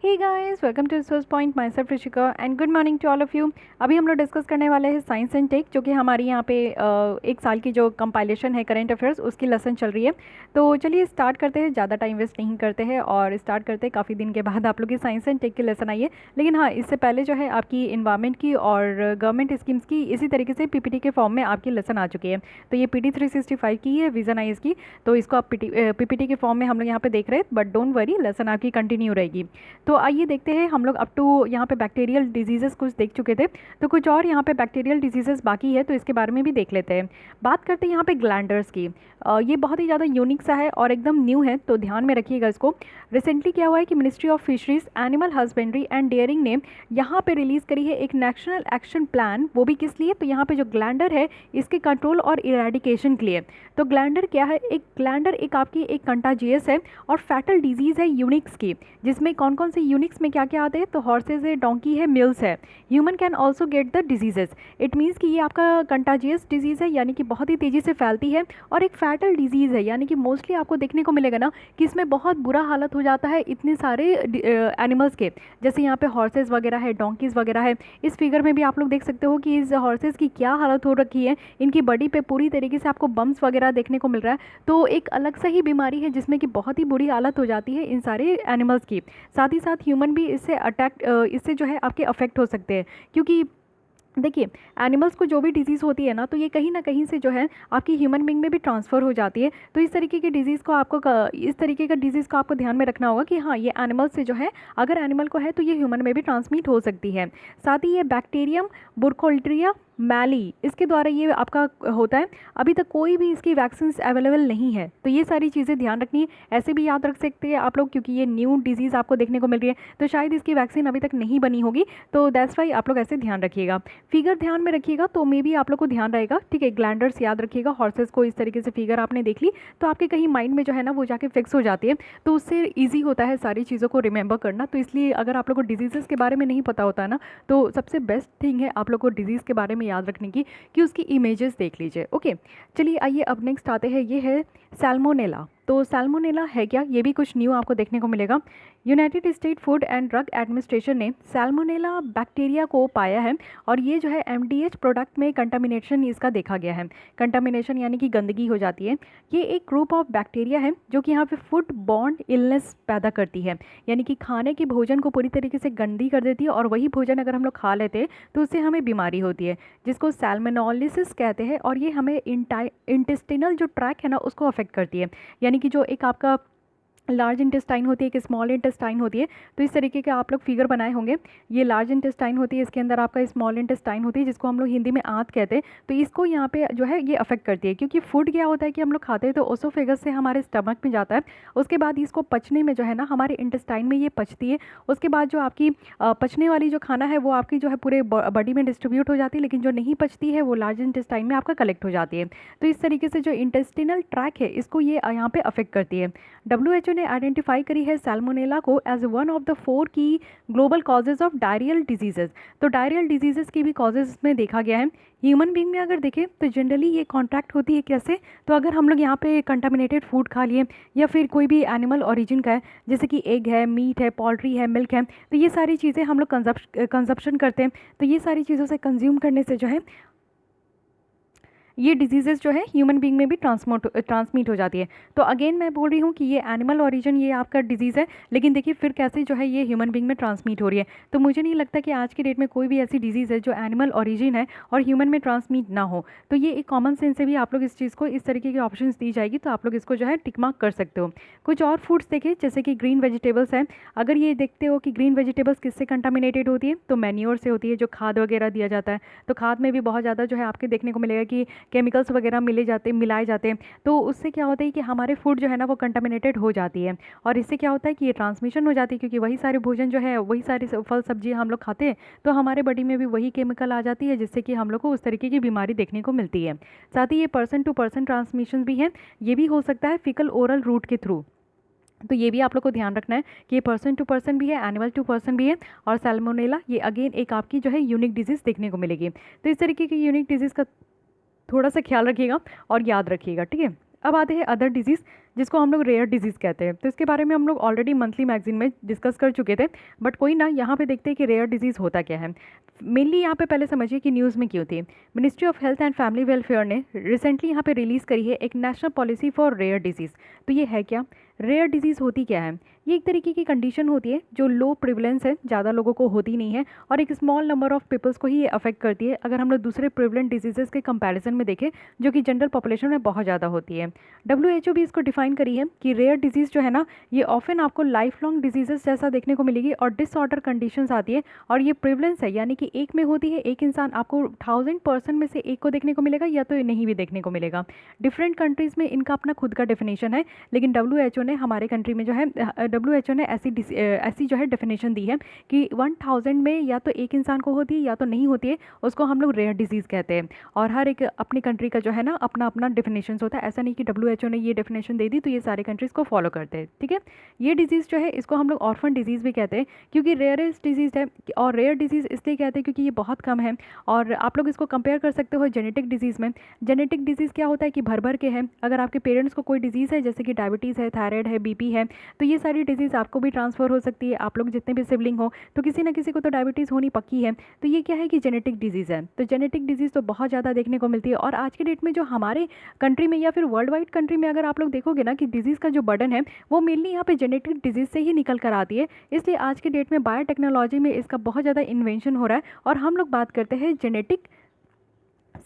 Hey guys, welcome to resource point. Myself Rishika and good morning to all of you. अभी हम लोग discuss करने वाले हैं साइंस एंड टेक, जो कि हमारी यहाँ पे एक साल की जो कंपाइलेशन है करंट अफेयर्स उसकी लेसन चल रही है। तो चलिए स्टार्ट करते हैं, ज़्यादा टाइम वेस्ट नहीं करते हैं और स्टार्ट करते हैं। काफ़ी दिन के बाद आप लोग की साइंस एंड टेक की लेसन आई है, लेकिन हाँ, इससे पहले जो है आपकी इन्वायरमेंट की और गवर्नमेंट स्कीम्स की इसी तरीके से पीपीटी के फॉर्म में आपकी लेसन आ चुकी है। तो ये पीटी 365 की है, विजन आई की। तो इसको आप पीपीटी के फॉर्म में हम लोग यहाँ पे देख रहे हैं, बट डोंट वरी, लेसन आपकी कंटिन्यू रहेगी। तो आइए देखते हैं, हम लोग अप टू यहाँ पे बैक्टीरियल डिजीज़ेस कुछ देख चुके थे, तो कुछ और यहाँ पे बैक्टीरियल डिजीज़ेस बाकी है, तो इसके बारे में भी देख लेते हैं। बात करते हैं यहाँ पे ग्लैंडर्स की। ये बहुत ही ज़्यादा यूनिक सा है और एकदम न्यू है, तो ध्यान में रखिएगा इसको। रिसेंटली क्या हुआ है कि ministry of fisheries, animal husbandry and dairying ने यहाँ पे रिलीज़ करी है एक नेशनल एक्शन प्लान। वो भी किस लिए? तो यहाँ पे जो ग्लैंडर है इसके कंट्रोल और इरेडिकेशन के लिए। तो ग्लैंडर क्या है? एक ग्लैंडर एक आपकी एक कंटाजियस है और फैटल डिजीज़ है यूनिक्स की, जिसमें कौन कौन से यूनिक्स में क्या क्या आते हैं? तो हॉर्सेज है, डोंकी है, मिल्स है। Human can also get the diseases. It means कि ये आपका कंटाजियस डिजीज़ है, यानी कि बहुत ही तेज़ी से फैलती है, और एक फैटल डिजीज़ है, यानी कि मोस्टली आपको देखने को मिलेगा ना कि इसमें बहुत बुरा हालत हो जाता है इतने सारे एनिमल्स के। जैसे यहाँ पे हॉर्सेज वगैरह है, डोंकीज़ वगैरह है। इस फिगर में भी आप लोग देख सकते हो कि इस हॉर्सेज की क्या हालत हो रखी है। इनकी बॉडी पे पूरी तरीके से आपको बम्स वगैरह देखने को मिल रहा है। तो एक अलग सा ही बीमारी है जिसमें कि बहुत ही बुरी हालत हो जाती है इन सारे एनिमल्स की। साथ ही साथ ह्यूमन भी इससे इससे जो है आपके अफेक्ट हो सकते हैं, क्योंकि देखिए, एनिमल्स को जो भी डिजीज़ होती है ना, तो ये कहीं ना कहीं से जो है आपकी ह्यूमन बींग में भी ट्रांसफ़र हो जाती है। तो इस तरीके की डिजीज़ को आपको इस तरीके का डिजीज़ को आपको ध्यान में रखना होगा कि हाँ, ये एनिमल से जो है, अगर एनिमल को है तो ये ह्यूमन में भी ट्रांसमिट हो सकती है। साथ ही ये बैक्टीरियम बुरकोल्ट्रिया मैली, इसके द्वारा ये आपका होता है। अभी तक कोई भी इसकी वैक्सीन अवेलेबल नहीं है, तो ये सारी चीज़ें ध्यान रखनी है। ऐसे भी याद रख सकते हैं आप लोग, क्योंकि ये न्यू डिजीज़ आपको देखने को मिल रही है, तो शायद इसकी वैक्सीन अभी तक नहीं बनी होगी। तो दैट्स वाई आप लोग ऐसे ध्यान रखिएगा। फिगर ध्यान में रखिएगा, तो मे भी आप लोग को ध्यान रहेगा। ठीक है, ग्लैंडर्स याद रखिएगा, हॉर्सेस को इस तरीके से फिगर आपने देख ली तो आपके कहीं माइंड में जो है ना वो जाके फिक्स हो जाती है, तो उससे ईजी होता है सारी चीज़ों को रिमेंबर करना। तो इसलिए अगर आप लोग को डिजीज़ के बारे में नहीं पता होता है ना, तो सबसे बेस्ट थिंग है आप लोग को डिजीज़ के बारे में याद रखने की कि उसकी इमेजेस देख लीजिए। ओके, चलिए आइए अब नेक्स्ट आते हैं, ये है सैल्मोनेला। तो सैल्मोनेला है क्या? ये भी कुछ न्यू आपको देखने को मिलेगा। United state food and drug administration ने सैल्मोनेला बैक्टीरिया को पाया है, और ये जो है एमडीएच प्रोडक्ट में कंटामिनेशन इसका देखा गया है। कंटामिनेशन यानी कि गंदगी हो जाती है। ये एक ग्रुप ऑफ बैक्टीरिया है जो कि यहाँ पे फूड बॉर्न इलनेस पैदा करती है, यानी कि खाने के भोजन को पूरी तरीके से गंदी कर देती है, और वही भोजन अगर हम लोग खा लेते हैं तो उससे हमें बीमारी होती है, जिसको सैल्मोनेलिसिस कहते हैं। और ये हमें इंटेस्टिनल जो ट्रैक है ना उसको अफेक्ट करती है, यानी कि जो एक आपका लार्ज इंटेस्टाइन होती है, एक स्मॉल इंटेस्टाइन होती है। तो इस तरीके के आप लोग फिगर बनाए होंगे। ये लार्ज इंटेस्टाइन होती है, इसके अंदर आपका स्मॉल इंटेस्टाइन होती है, जिसको हम लोग हिंदी में आंत कहते हैं। तो इसको यहाँ पे जो है ये अफेक्ट करती है, क्योंकि फूड क्या होता है कि हम लोग खाते हैं तो ओसोफेगस से हमारे स्टमक में जाता है। उसके बाद इसको पचने में जो है ना हमारे इंटेस्टाइन में ये पचती है। उसके बाद जो आपकी पचने वाली जो खाना है वो आपकी जो है पूरे बॉडी में डिस्ट्रीब्यूट हो जाती है, लेकिन जो नहीं पचती है वो लार्ज इंटेस्टाइन में आपका कलेक्ट हो जाती है। तो इस तरीके से जो इंटेस्टिनल ट्रैक है इसको ये यहाँ पे अफेक्ट करती है। WHO ने आइडेंटिफाई करी है सैल्मोनेला को एज वन ऑफ द 4 की global causes of diarrhoeal diseases. तो डायरियल डिजीजेस की भी कॉजेज में देखा गया है। ह्यूमन बींग में अगर देखें तो जनरली ये कॉन्ट्रैक्ट होती है कैसे? तो अगर हम लोग यहाँ पे कंटामिनेटेड फूड खा लिए, या फिर कोई भी एनिमल ओरिजिन का है, जैसे कि एग है, मीट है, पोल्ट्री है, मिल्क है, तो ये सारी चीज़ें हम लोग कंजप्शन करते हैं। तो ये सारी चीज़ों से कंज्यूम करने से जो है ये डिजीज़ेस जो है ह्यूमन बींग में भी ट्रांसमिट हो जाती है। तो अगेन मैं बोल रही हूँ कि ये एनिमल ओरिजिन ये आपका डिजीज़ है, लेकिन देखिए फिर कैसे जो है ये ह्यूमन बींग में ट्रांसमिट हो रही है। तो मुझे नहीं लगता कि आज की डेट में कोई भी ऐसी डिजीज़ है जो एनिमल ओरिजिन है और ह्यूमन में ट्रांसमिट ना हो। तो ये एक कॉमन सेंस से भी आप लोग इस चीज़ को, इस तरीके की ऑप्शन दी जाएगी तो आप लोग इसको जो है टिक मार्क कर सकते हो। कुछ और फूड्स देखें, जैसे कि ग्रीन वेजिटेबल्स हैं। अगर ये देखते हो कि ग्रीन वेजिटेबल्स किससे कंटामिनेटेड होती है, तो मैन्योर से होती है, जो खाद वगैरह दिया जाता है। तो खाद में भी बहुत ज़्यादा जो है आपके देखने को मिलेगा कि केमिकल्स वगैरह मिलाए जाते हैं। तो उससे क्या होता है कि हमारे फूड जो है ना वो कंटामिनेटेड हो जाती है, और इससे क्या होता है कि ये ट्रांसमिशन हो जाती है, क्योंकि वही सारे भोजन जो है, वही सारी फल सब्जियां हम लोग खाते हैं, तो हमारे बॉडी में भी वही केमिकल आ जाती है, जिससे कि हम लोग को उस तरीके की बीमारी देखने को मिलती है। साथ ही ये पर्सन टू पर्सन ट्रांसमिशन भी है। ये भी हो सकता है फिकल ओरल रूट के थ्रू। तो ये भी आप लोग को ध्यान रखना है कि ये पर्सन टू पर्सन भी है, एनिमल टू पर्सन भी है। और सैल्मोनेला ये अगेन एक आपकी जो है यूनिक डिजीज़ देखने को मिलेगी। तो इस तरीके की यूनिक डिजीज़ का थोड़ा सा ख्याल रखिएगा और याद रखिएगा, ठीक है। अब आते हैं अदर डिजीज़। जिसको हम लोग रेयर डिजीज़ कहते हैं। तो इसके बारे में हम लोग ऑलरेडी मंथली मैगजीन में डिस्कस कर चुके थे, बट कोई ना, यहाँ पे देखते हैं कि रेयर डिजीज़ होता क्या है। मेनली यहाँ पे पहले समझिए कि न्यूज़ में क्यों थी। Ministry of health and family welfare ने रिसेंटली यहाँ पे रिलीज़ करी है एक national policy for rare disease. तो ये है क्या? रेयर डिजीज़ होती क्या है? ये एक तरीके की कंडीशन होती है जो लो प्रिवलेंस है, ज़्यादा लोगों को होती नहीं है और एक स्मॉल नंबर ऑफ पीपल्स को ही ये अफेक्ट करती है, अगर हम लोग दूसरे प्रिवलेंट डिजीज़ेस के कंपैरिजन में देखें जो कि जनरल पॉपुलेशन में बहुत ज़्यादा होती है। WHO भी इसको डिफाइन करी है कि रेयर डिजीज़ जो है ना, ये ऑफन आपको लाइफ लॉन्ग डिजीजेस जैसा देखने को मिलेगी और डिसऑर्डर कंडीशंस आती है, और ये प्रिवलेंस है यानी कि एक में होती है, एक इंसान आपको 1000 पर्सन में से एक को देखने को मिलेगा या तो नहीं भी देखने को मिलेगा। डिफरेंट कंट्रीज़ में इनका अपना खुद का डेफिनेशन है, लेकिन WHO ने हमारे कंट्री में जो है, WHO ने ऐसी जो है डेफिनेशन दी है कि 1000 में या तो एक इंसान को होती है या तो नहीं होती है, उसको हम लोग रेयर डिजीज़ कहते हैं। और हर एक अपनी कंट्री का जो है ना अपना अपना डेफिनेशन होता है, ऐसा नहीं कि WHO ने ये डेफिनेशन दे दी तो ये सारे कंट्रीज़ को फॉलो करते हैं, ठीक है। ये डिजीज़ जो है इसको हम लोग ऑर्फन डिजीज़ भी कहते हैं, क्योंकि रेयरेस्ट डिजीज़ है। और रेयर डिजीज़ इसलिए कहते हैं क्योंकि ये बहुत कम है। और आप लोग इसको कंपेयर कर सकते हो जेनेटिक डिजीज़ में। जेनेटिक डिजीज़ क्या होता है कि भर भर के हैं, अगर आपके पेरेंट्स को कोई डिजीज़ है जैसे कि डायबिटीज़ है, थायराइड है, BP है, तो ये सारी डिजीज़ आपको भी ट्रांसफ़र हो सकती है। आप लोग जितने भी सिबलिंग हो तो किसी ना किसी को तो डायबिटीज़ होनी पक्की है। तो ये क्या है कि जेनेटिक डिजीज़ है। तो जेनेटिक डिजीज़ तो बहुत ज़्यादा देखने को मिलती है, और आज के डेट में जो हमारे कंट्री में या फिर वर्ल्ड वाइड कंट्री में अगर आप लोग देखोगे ना कि डिजीज़ का जो बर्डन है वो मेनली यहाँ पे जेनेटिक डिजीज़ से ही निकल कर आती है। इसलिए आज के डेट में बायोटेक्नोलॉजी में इसका बहुत ज़्यादा इन्वेंशन हो रहा है, और हम लोग बात करते हैं जेनेटिक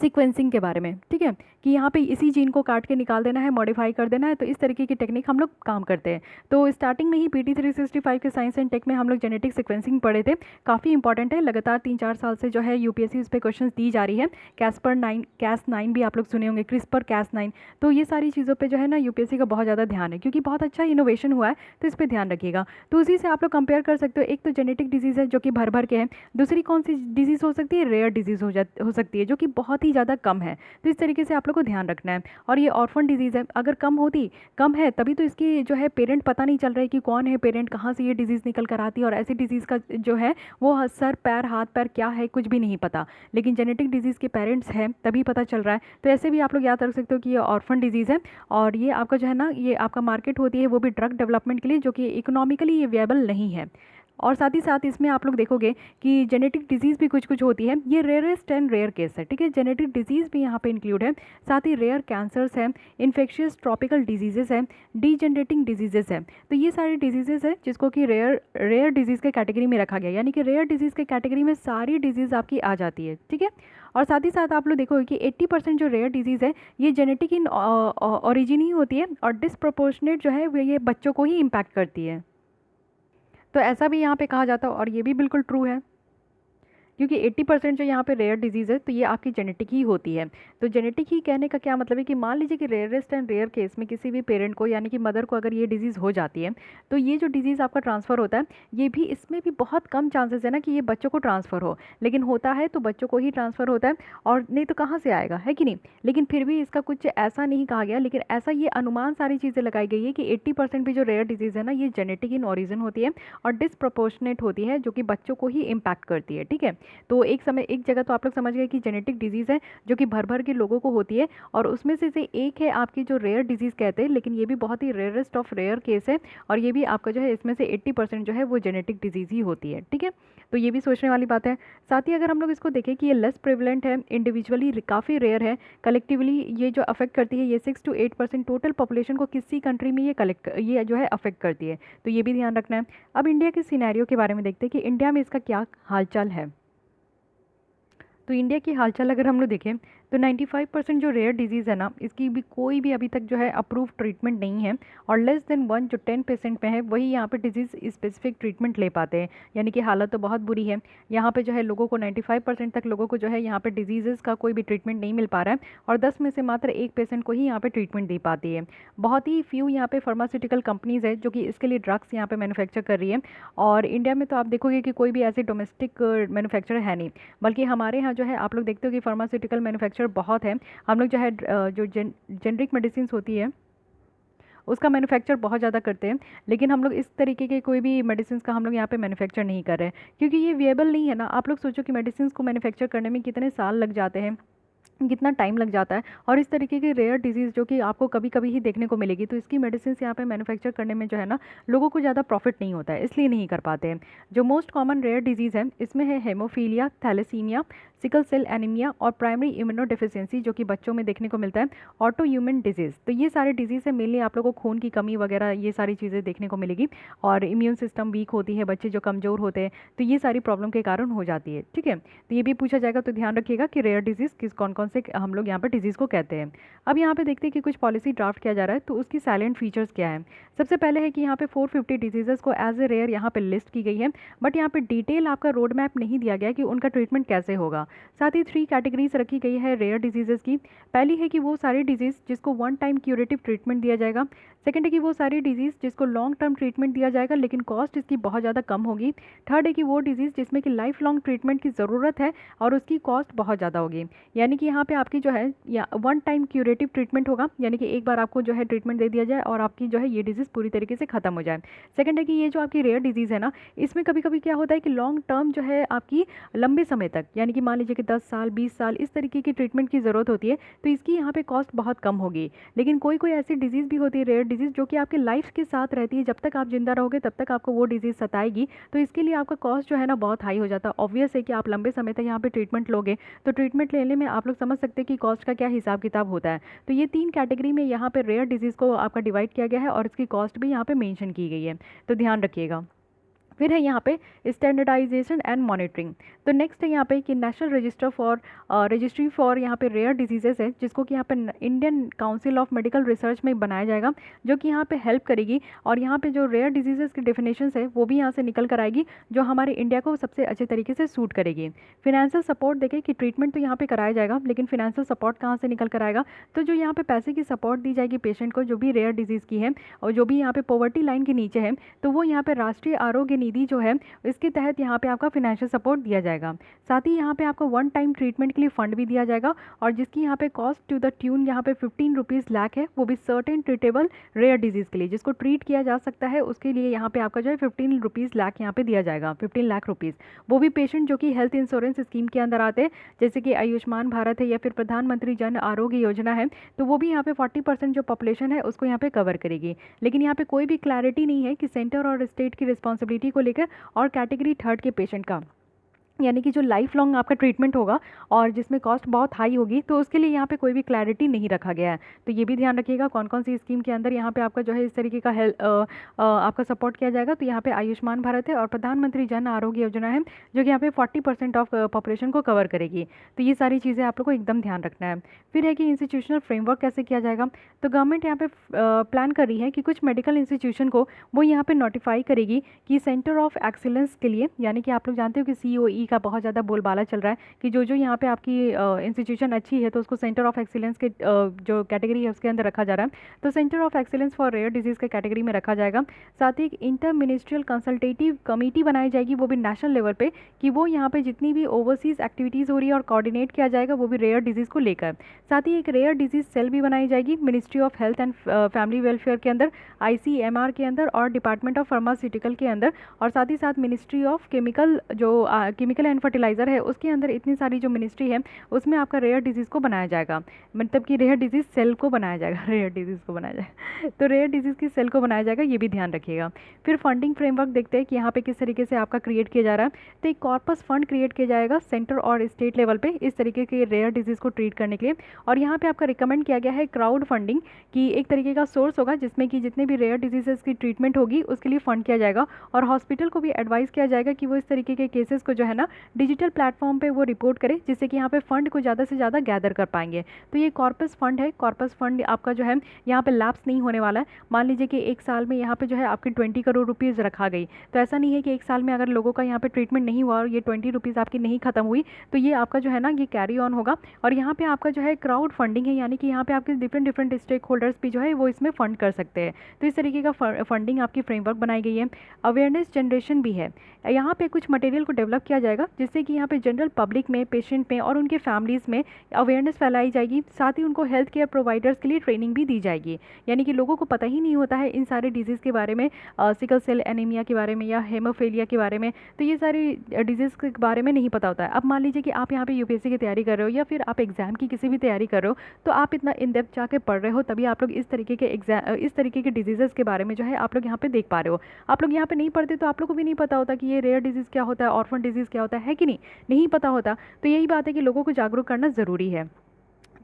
सीक्वेंसिंग के बारे में, ठीक है, कि यहाँ पे इसी जीन को काट के निकाल देना है, मॉडिफाई कर देना है। तो इस तरीके की टेक्निक हम लोग काम करते हैं। तो स्टार्टिंग में ही PT 365 के साइंस एंड टेक में हम लोग जेनेटिक सीक्वेंसिंग पढ़े थे, काफ़ी इंपॉर्टेंट है। लगातार 3-4 साल से जो है UPSC उस पर क्वेश्चन दी जा रही है। Cas9 भी आप लोग सुने होंगे, CRISPR-Cas9। तो ये सारी चीज़ों पर जो है ना UPSC का बहुत ज़्यादा ध्यान है, क्योंकि बहुत अच्छा इनोवेशन हुआ है, तो इस पर ध्यान रखिएगा। तो उसी से आप लोग कंपेयर कर सकते हो। एक तो जेनेटिक डिजीज़ है जो कि भर भर के हैं, दूसरी कौन सी डिजीज़ हो सकती है? रेयर डिजीज़ हो सकती है, जो कि बहुत ही ज़्यादा कम है। तो इस तरीके से आप लोग को ध्यान रखना है। और ये ऑर्फन डिजीज़ है, अगर कम है तभी तो इसकी जो है पेरेंट पता नहीं चल रहा है कि कौन है पेरेंट, कहाँ से ये डिजीज़ निकल कर आती है, और ऐसी डिजीज़ का जो है वो सर पैर हाथ पैर क्या है कुछ भी नहीं पता, लेकिन जेनेटिक डिजीज़ के पेरेंट्स हैं तभी पता चल रहा है। तो ऐसे भी आप लोग याद रख सकते हो कि ये ऑर्फन डिजीज़ है, और ये आपका जो है ना, ये आपका मार्केट होती है वो भी ड्रग डेवलपमेंट के लिए, जो कि इकोनॉमिकली ये वेबल नहीं है। और साथ ही साथ इसमें आप लोग देखोगे कि जेनेटिक डिजीज़ भी कुछ कुछ होती है। ये रेयरेस्ट एंड रेयर केस है, ठीक है। जेनेटिक डिजीज़ भी यहाँ पे इंक्लूड है, साथ ही रेयर कैंसर्स हैं, इन्फेक्शियस ट्रॉपिकल डिजीजेस हैं, डीजेनरेटिंग डिजीजेस हैं। तो ये सारी डिजीजेस हैं जिसको कि रेयर डिजीज़ के कैटेगरी में रखा गया, यानी कि रेयर डिजीज़ के कैटेगरी में सारी डिजीज़ आपकी आ जाती है, ठीक है। और साथ ही साथ आप लोग देखोगे कि 80% जो रेयर डिजीज़ है ये जेनेटिक इन ऑरिजिन ही होती है, और डिसप्रोपोर्शनेट जो है वो ये बच्चों को ही इम्पैक्ट करती है। तो ऐसा भी यहाँ पे कहा जाता है, और ये भी बिल्कुल ट्रू है, क्योंकि 80% जो यहाँ पे रेयर डिजीज़ है तो ये आपकी जेनेटिक ही होती है। तो जेनेटिक ही कहने का क्या मतलब है कि मान लीजिए कि रेयरेस्ट एंड रेयर केस में किसी भी पेरेंट को यानी कि मदर को अगर ये डिजीज़ हो जाती है, तो ये जो डिजीज़ आपका ट्रांसफ़र होता है, ये भी इसमें भी बहुत कम चांसेस है ना कि ये बच्चों को ट्रांसफ़र हो, लेकिन होता है तो बच्चों को ही ट्रांसफ़र होता है, और नहीं तो कहाँ से आएगा, है कि नहीं। लेकिन फिर भी इसका कुछ ऐसा नहीं कहा गया, लेकिन ऐसा ये अनुमान सारी चीज़ें लगाई गई है कि 80% भी जो रेयर डिजीज़ है ना ये जेनेटिक इन ऑरिजिन होती है और डिसप्रोपोर्शनेट होती है, जो कि बच्चों को ही इम्पैक्ट करती है, ठीक है। तो एक जगह तो आप लोग समझ गए कि जेनेटिक डिजीज़ है जो कि भर भर के लोगों को होती है, और उसमें से एक है आपकी जो रेयर डिजीज़ कहते हैं, लेकिन ये भी बहुत ही रेयरेस्ट ऑफ रेयर केस है, और ये भी आपका जो है इसमें से 80% जो है वो जेनेटिक डिजीज़ ही होती है, ठीक है। तो ये भी सोचने वाली बात है। साथ ही अगर हम लोग इसको देखें कि ये लेस प्रिवलेंट है, इंडिविजुअली काफ़ी रेयर है, कलेक्टिवली ये जो अफेक्ट करती है ये 6 to 8% टोटल पॉपुलेशन को किसी कंट्री में ये जो है अफेक्ट करती है, तो ये भी ध्यान रखना है। अब इंडिया के सिनेरियो के बारे में देखते हैं कि इंडिया में इसका क्या हालचाल है। तो इंडिया की हालचाल अगर हम लोग देखें तो 95% जो रेयर डिजीज़ है ना, इसकी भी कोई भी अभी तक जो है अप्रूव ट्रीटमेंट नहीं है, और लेस देन 1 जो 10% में है वही यहाँ पे डिजीज़ स्पेसिफिक ट्रीटमेंट ले पाते हैं, यानी कि हालत तो बहुत बुरी है। यहाँ पे जो है लोगों को 95% तक लोगों को जो है यहाँ पे डिजीज़ का कोई भी ट्रीटमेंट नहीं मिल पा रहा है, और 10 में से मात्र 1 पेशेंट को ही यहाँ पे ट्रीटमेंट दे पाती है। बहुत ही फ्यू यहाँ पे फार्मास्यूटिकल कंपनीज़ है जो कि इसके लिए ड्रग्स यहाँ पे मैन्युफैक्चर कर रही है, और इंडिया में तो आप देखोगे कि कोई भी ऐसी डोमेस्टिक मैन्युफैक्चरर है नहीं, बल्कि हमारे यहाँ जो है आप लोग देखते हो कि फार्मास्यूटिकल मैन्युफैक्चर बहुत है। हम लोग जो है जो जेनरिक मेडिसिन होती है उसका मैन्युफैक्चर बहुत ज़्यादा करते हैं, लेकिन हम लोग इस तरीके के कोई भी मेडिसिन का हम लोग यहाँ पे मैन्युफैक्चर नहीं कर रहे हैं, क्योंकि ये वेबल नहीं है ना। आप लोग सोचो कि मेडिसिन को मैन्युफैक्चर करने में कितने साल लग जाते हैं, कितना टाइम लग जाता है, और इस तरीके की रेयर डिजीज़ जो कि आपको कभी कभी ही देखने को मिलेगी, तो इसकी मेडिसिन यहाँ पे मैन्युफैक्चर करने में जो है ना लोगों को ज़्यादा प्रॉफिट नहीं होता है, इसलिए नहीं कर पाते हैं। जो मोस्ट कॉमन रेयर डिजीज़ है इसमें है haemophilia, thalassaemia, sickle cell anaemia और प्राइमरी इम्यूनोडेफिशिएंसी जो कि बच्चों में देखने को मिलता है, ऑटो ह्यूमन डिजीज़। तो ये सारे डिजीज़ है, मेनली आप लोगों को खून की कमी वगैरह ये सारी चीज़ें देखने को मिलेगी, और इम्यून सिस्टम वीक होती है, बच्चे जो कमज़ोर होते हैं, तो ये सारी प्रॉब्लम के कारण हो जाती है। ठीक है, तो ये भी पूछा जाएगा, तो ध्यान रखिएगा कि रेयर डिजीज़ किस कौन कौन से हम लोग यहाँ पर डिजीज़ को कहते हैं। अब यहाँ पे देखते हैं कि कुछ पॉलिसी ड्राफ्ट किया जा रहा है, तो उसकी साइलेंट फीचर्स क्या है। सबसे पहले है कि यहाँ पे 450 डिजीज़ेस को एज ए रेयर यहाँ पे लिस्ट की गई है, बट यहाँ पे डिटेल आपका रोड मैप नहीं दिया गया कि उनका ट्रीटमेंट कैसे होगा। साथ ही 3 कैटेगरीज रखी गई है रेयर डिजीज़ेस की। पहली है कि वो सारी डिजीज़ जिसको वन टाइम क्यूरेटिव ट्रीटमेंट दिया जाएगा। सेकंड है कि वो सारी डिजीज़ जिसको लॉन्ग टर्म ट्रीटमेंट दिया जाएगा लेकिन कॉस्ट इसकी बहुत ज़्यादा कम होगी। थर्ड है कि वो डिजीज़ जिसमें कि लाइफ लॉन्ग ट्रीटमेंट की ज़रूरत है और उसकी कॉस्ट बहुत ज़्यादा होगी। यानी कि यहाँ पे आपकी जो है या वन टाइम क्यूरेटिव ट्रीटमेंट होगा, यानी कि एक बार आपको जो है ट्रीटमेंट दे दिया जाए और आपकी जो है ये डिजीज़ पूरी तरीके से ख़त्म हो जाए। सेकंड है कि ये जो आपकी रेयर डिजीज़ है ना, इसमें कभी कभी क्या होता है कि लॉन्ग टर्म जो है आपकी लंबे समय तक, यानी कि मान लीजिए कि 10 साल 20 साल इस तरीके की ट्रीटमेंट की ज़रूरत होती है, तो इसकी यहाँ पे कॉस्ट बहुत कम होगी। लेकिन कोई कोई ऐसी डिजीज़ भी होती है रेयर डिजीज़ जो कि आपके लाइफ के साथ रहती है, जब तक आप जिंदा रहोगे तब तक आपको वो डिजीज़ सताएगी, तो इसके लिए आपका कॉस्ट जो है ना बहुत हाई हो जाता है। ऑब्वियस है कि आप लंबे समय तक यहाँ पे ट्रीटमेंट लोगे, तो ट्रीटमेंट लेने में आप लोग समझ सकते हैं कि कॉस्ट का क्या हिसाब किताब होता है। तो ये 3 कैटेगरी में यहाँ पे रेयर डिजीज़ को आपका डिवाइड किया गया है और इसकी कॉस्ट भी यहाँ पे मेंशन की गई है, तो ध्यान रखिएगा। फिर है यहाँ पे स्टैंडर्डाइजेशन एंड मॉनिटरिंग। तो नेक्स्ट है यहाँ पे कि national register for registry for यहाँ पे रेयर डिजीजेस है, जिसको कि यहाँ पे Indian council of medical research में बनाया जाएगा, जो कि यहाँ पे हेल्प करेगी और यहाँ पे जो रेयर डिजीजेस की डेफिनेशंस है वो भी यहाँ से निकल कर आएगी, जो हमारे इंडिया को सबसे अच्छे तरीके से सूट करेगी। फिनेंशियल सपोर्ट देखें कि ट्रीटमेंट तो यहाँ पे कराया जाएगा, लेकिन फिनेंशियल सपोर्ट कहाँ से निकल कर आएगा, तो जो यहाँ पे पैसे की सपोर्ट दी जाएगी पेशेंट को जो भी रेयर डिजीज़ की है और जो भी यहाँ पे पॉवर्टी लाइन के नीचे है, तो वो यहाँ पे राष्ट्रीय आरोग्य निधि जो है इसके तहत यहाँ पे आपका फिनेंशियल सपोर्ट दिया जाएगा। साथ ही यहाँ पे आपको वन टाइम ट्रीटमेंट के लिए फंड भी दिया जाएगा, और जिसकी यहाँ पे कॉस्ट टू द ट्यून यहाँ पे 15 रुपीज़ लाख है, वो भी सर्टेन ट्रीटेबल रेयर डिजीज़ के लिए जिसको ट्रीट किया जा सकता है, उसके लिए यहाँ पे आपका जो है 15 रुपीज़ लाख यहाँ पे दिया जाएगा, 15 लाख रुपीज़। वो भी पेशेंट जो कि हेल्थ इंश्योरेंस स्कीम के अंदर आते हैं, जैसे कि आयुष्मान भारत है या फिर प्रधानमंत्री जन आरोग्य योजना है, तो वो भी यहाँ पे 40% जो पॉपुलेशन है उसको यहाँ पे कवर करेगी। लेकिन यहाँ पे कोई भी क्लैरिटी नहीं है कि सेंटर और स्टेट की रिस्पॉन्सिबिलिटी को लेकर और कैटेगरी थर्ड के पेशेंट का, यानी कि जो लाइफ लॉन्ग आपका ट्रीटमेंट होगा और जिसमें कॉस्ट बहुत हाई होगी, तो उसके लिए यहाँ पे कोई भी क्लैरिटी नहीं रखा गया है। तो ये भी ध्यान रखिएगा कौन कौन सी स्कीम के अंदर यहाँ पे आपका जो है इस तरीके का हेल्थ आपका सपोर्ट किया जाएगा। तो यहाँ पे आयुष्मान भारत है और प्रधानमंत्री जन आरोग्य योजना है, जो कि यहाँ पे 40% ऑफ पॉपुलेशन को कवर करेगी। तो ये सारी चीज़ें आप लोग को एकदम ध्यान रखना है। फिर है कि इंस्टीट्यूशनल फ्रेमवर्क कैसे किया जाएगा। तो गवर्नमेंट यहाँ पे प्लान कर रही है कि कुछ मेडिकल इंस्टीट्यूशन को वो यहाँ पे नोटिफाई करेगी कि सेंटर ऑफ एक्सीलेंस के लिए, यानी कि आप लोग जानते हो कि COE का बहुत ज़्यादा बोलबाला चल रहा है कि जो जो यहाँ पे आपकी इंस्टीट्यूशन अच्छी है तो उसको सेंटर ऑफ एक्सीलेंस के जो कैटेगरी है उसके अंदर रखा जा रहा है, तो centre of excellence for rare disease के कैटेगरी में रखा जाएगा। साथ ही एक इंटर मिनिस्ट्रियल कंसल्टेटिव कमेटी बनाई जाएगी, वो भी नेशनल लेवल पे, कि वो यहाँ पे जितनी भी ओवरसीज़ एक्टिविटीज़ हो रही है और कोऑर्डिनेट किया जाएगा वो भी रेयर डिजीज़ को लेकर। साथ ही एक रेयर डिजीज़ सेल भी बनाई जाएगी ministry of health and family welfare के अंदर, ICMR के अंदर और डिपार्टमेंट ऑफ फार्मास्यूटिकल के अंदर, और साथ ही साथ मिनिस्ट्री ऑफ केमिकल जो केमिकल एंड फर्टिलाइज़र है उसके अंदर इतनी सारी जो मिनिस्ट्री है उसमें आपका रेयर डिजीज़ को बनाया जाएगा, मतलब कि रेयर डिजीज़ सेल को बनाया जाएगा, रेयर डिजीज़ को बनाया जाएगा, तो रेयर डिजीज़ की सेल को बनाया जाएगा, ये भी ध्यान रखिएगा। फिर फंडिंग फ्रेमवर्क देखते हैं कि यहाँ पे किस तरीके से आपका क्रिएट किया जा रहा है। तो एक कॉर्पस फंड क्रिएट किया जाएगा सेंटर और स्टेट लेवल पे इस तरीके के रेयर डिजीज़ को ट्रीट करने के लिए, और यहाँ पे आपका रिकमेंड किया गया है क्राउड फंडिंग की एक तरीके का सोर्स होगा जिसमें कि जितने भी रेयर डिजीज़ की ट्रीटमेंट होगी उसके लिए फंड किया जाएगा, और हॉस्पिटल को भी एडवाइस किया जाएगा कि वो इस तरीके के केसेस को जो है ना डिजिटल प्लेटफॉर्म पे वो रिपोर्ट करे, जिससे कि यहाँ पे फंड को ज़्यादा से ज़्यादा गैदर कर पाएंगे। तो ये कॉर्पस फंड है, कॉर्पस फंड आपका जो है यहाँ पे लैप्स नहीं होने वाला है। मान लीजिए कि एक साल में यहाँ पे जो है आपकी 20 करोड़ रुपीज़ रखा गई, तो ऐसा नहीं है कि एक साल में अगर लोगों का यहाँ पे ट्रीटमेंट नहीं हुआ और ये 20 रुपीज़ आपकी नहीं खत्म हुई, तो ये आपका जो है ना ये कैरी ऑन होगा। और यहाँ पे आपका जो है क्राउड फंडिंग है, यानी कि यहाँ पे आपके डिफरेंट स्टेक होल्डर्स भी जो है वो इसमें फंड कर सकते हैं। तो इस तरीके का फंडिंग आपकी फ्रेमवर्क बनाई गई है। अवेयरनेस जनरेशन भी है, यहाँ पे कुछ मटेरियल को डेवलप किया जाएगा जाएगा, जिससे कि यहाँ पे जनरल पब्लिक में, पेशेंट में और उनके फैमिलीज़ में अवेयरनेस फैलाई जाएगी। साथ ही उनको हेल्थ केयर प्रोवाइडर्स के लिए ट्रेनिंग भी दी जाएगी। यानी कि लोगों को पता ही नहीं होता है इन सारे डिजीज़ के बारे में, सिकल सेल एनीमिया के बारे में या हेमोफीलिया के बारे में, तो ये सारी डिजीज़ के बारे में नहीं पता होता है। अब मान लीजिए कि आप यहाँ पे यूपीएससी की तैयारी कर रहे हो या फिर आप एग्ज़ाम की किसी भी तैयारी कर रहे हो, तो आप इतना इन डेप्थ जाके पढ़ रहे हो, तभी आप लोग इस तरीके के डिजीज़ेस के बारे में जो है आप लोग यहाँ पे देख पा रहे हो। आप लोग यहाँ पे नहीं पढ़ते तो आप लोग को भी नहीं पता होता कि ये रेयर डिजीज़ क्या होता है, ऑर्फन डिजीज़ क्या होता है कि नहीं पता होता। तो यही बात है कि लोगों को जागरूक करना ज़रूरी है।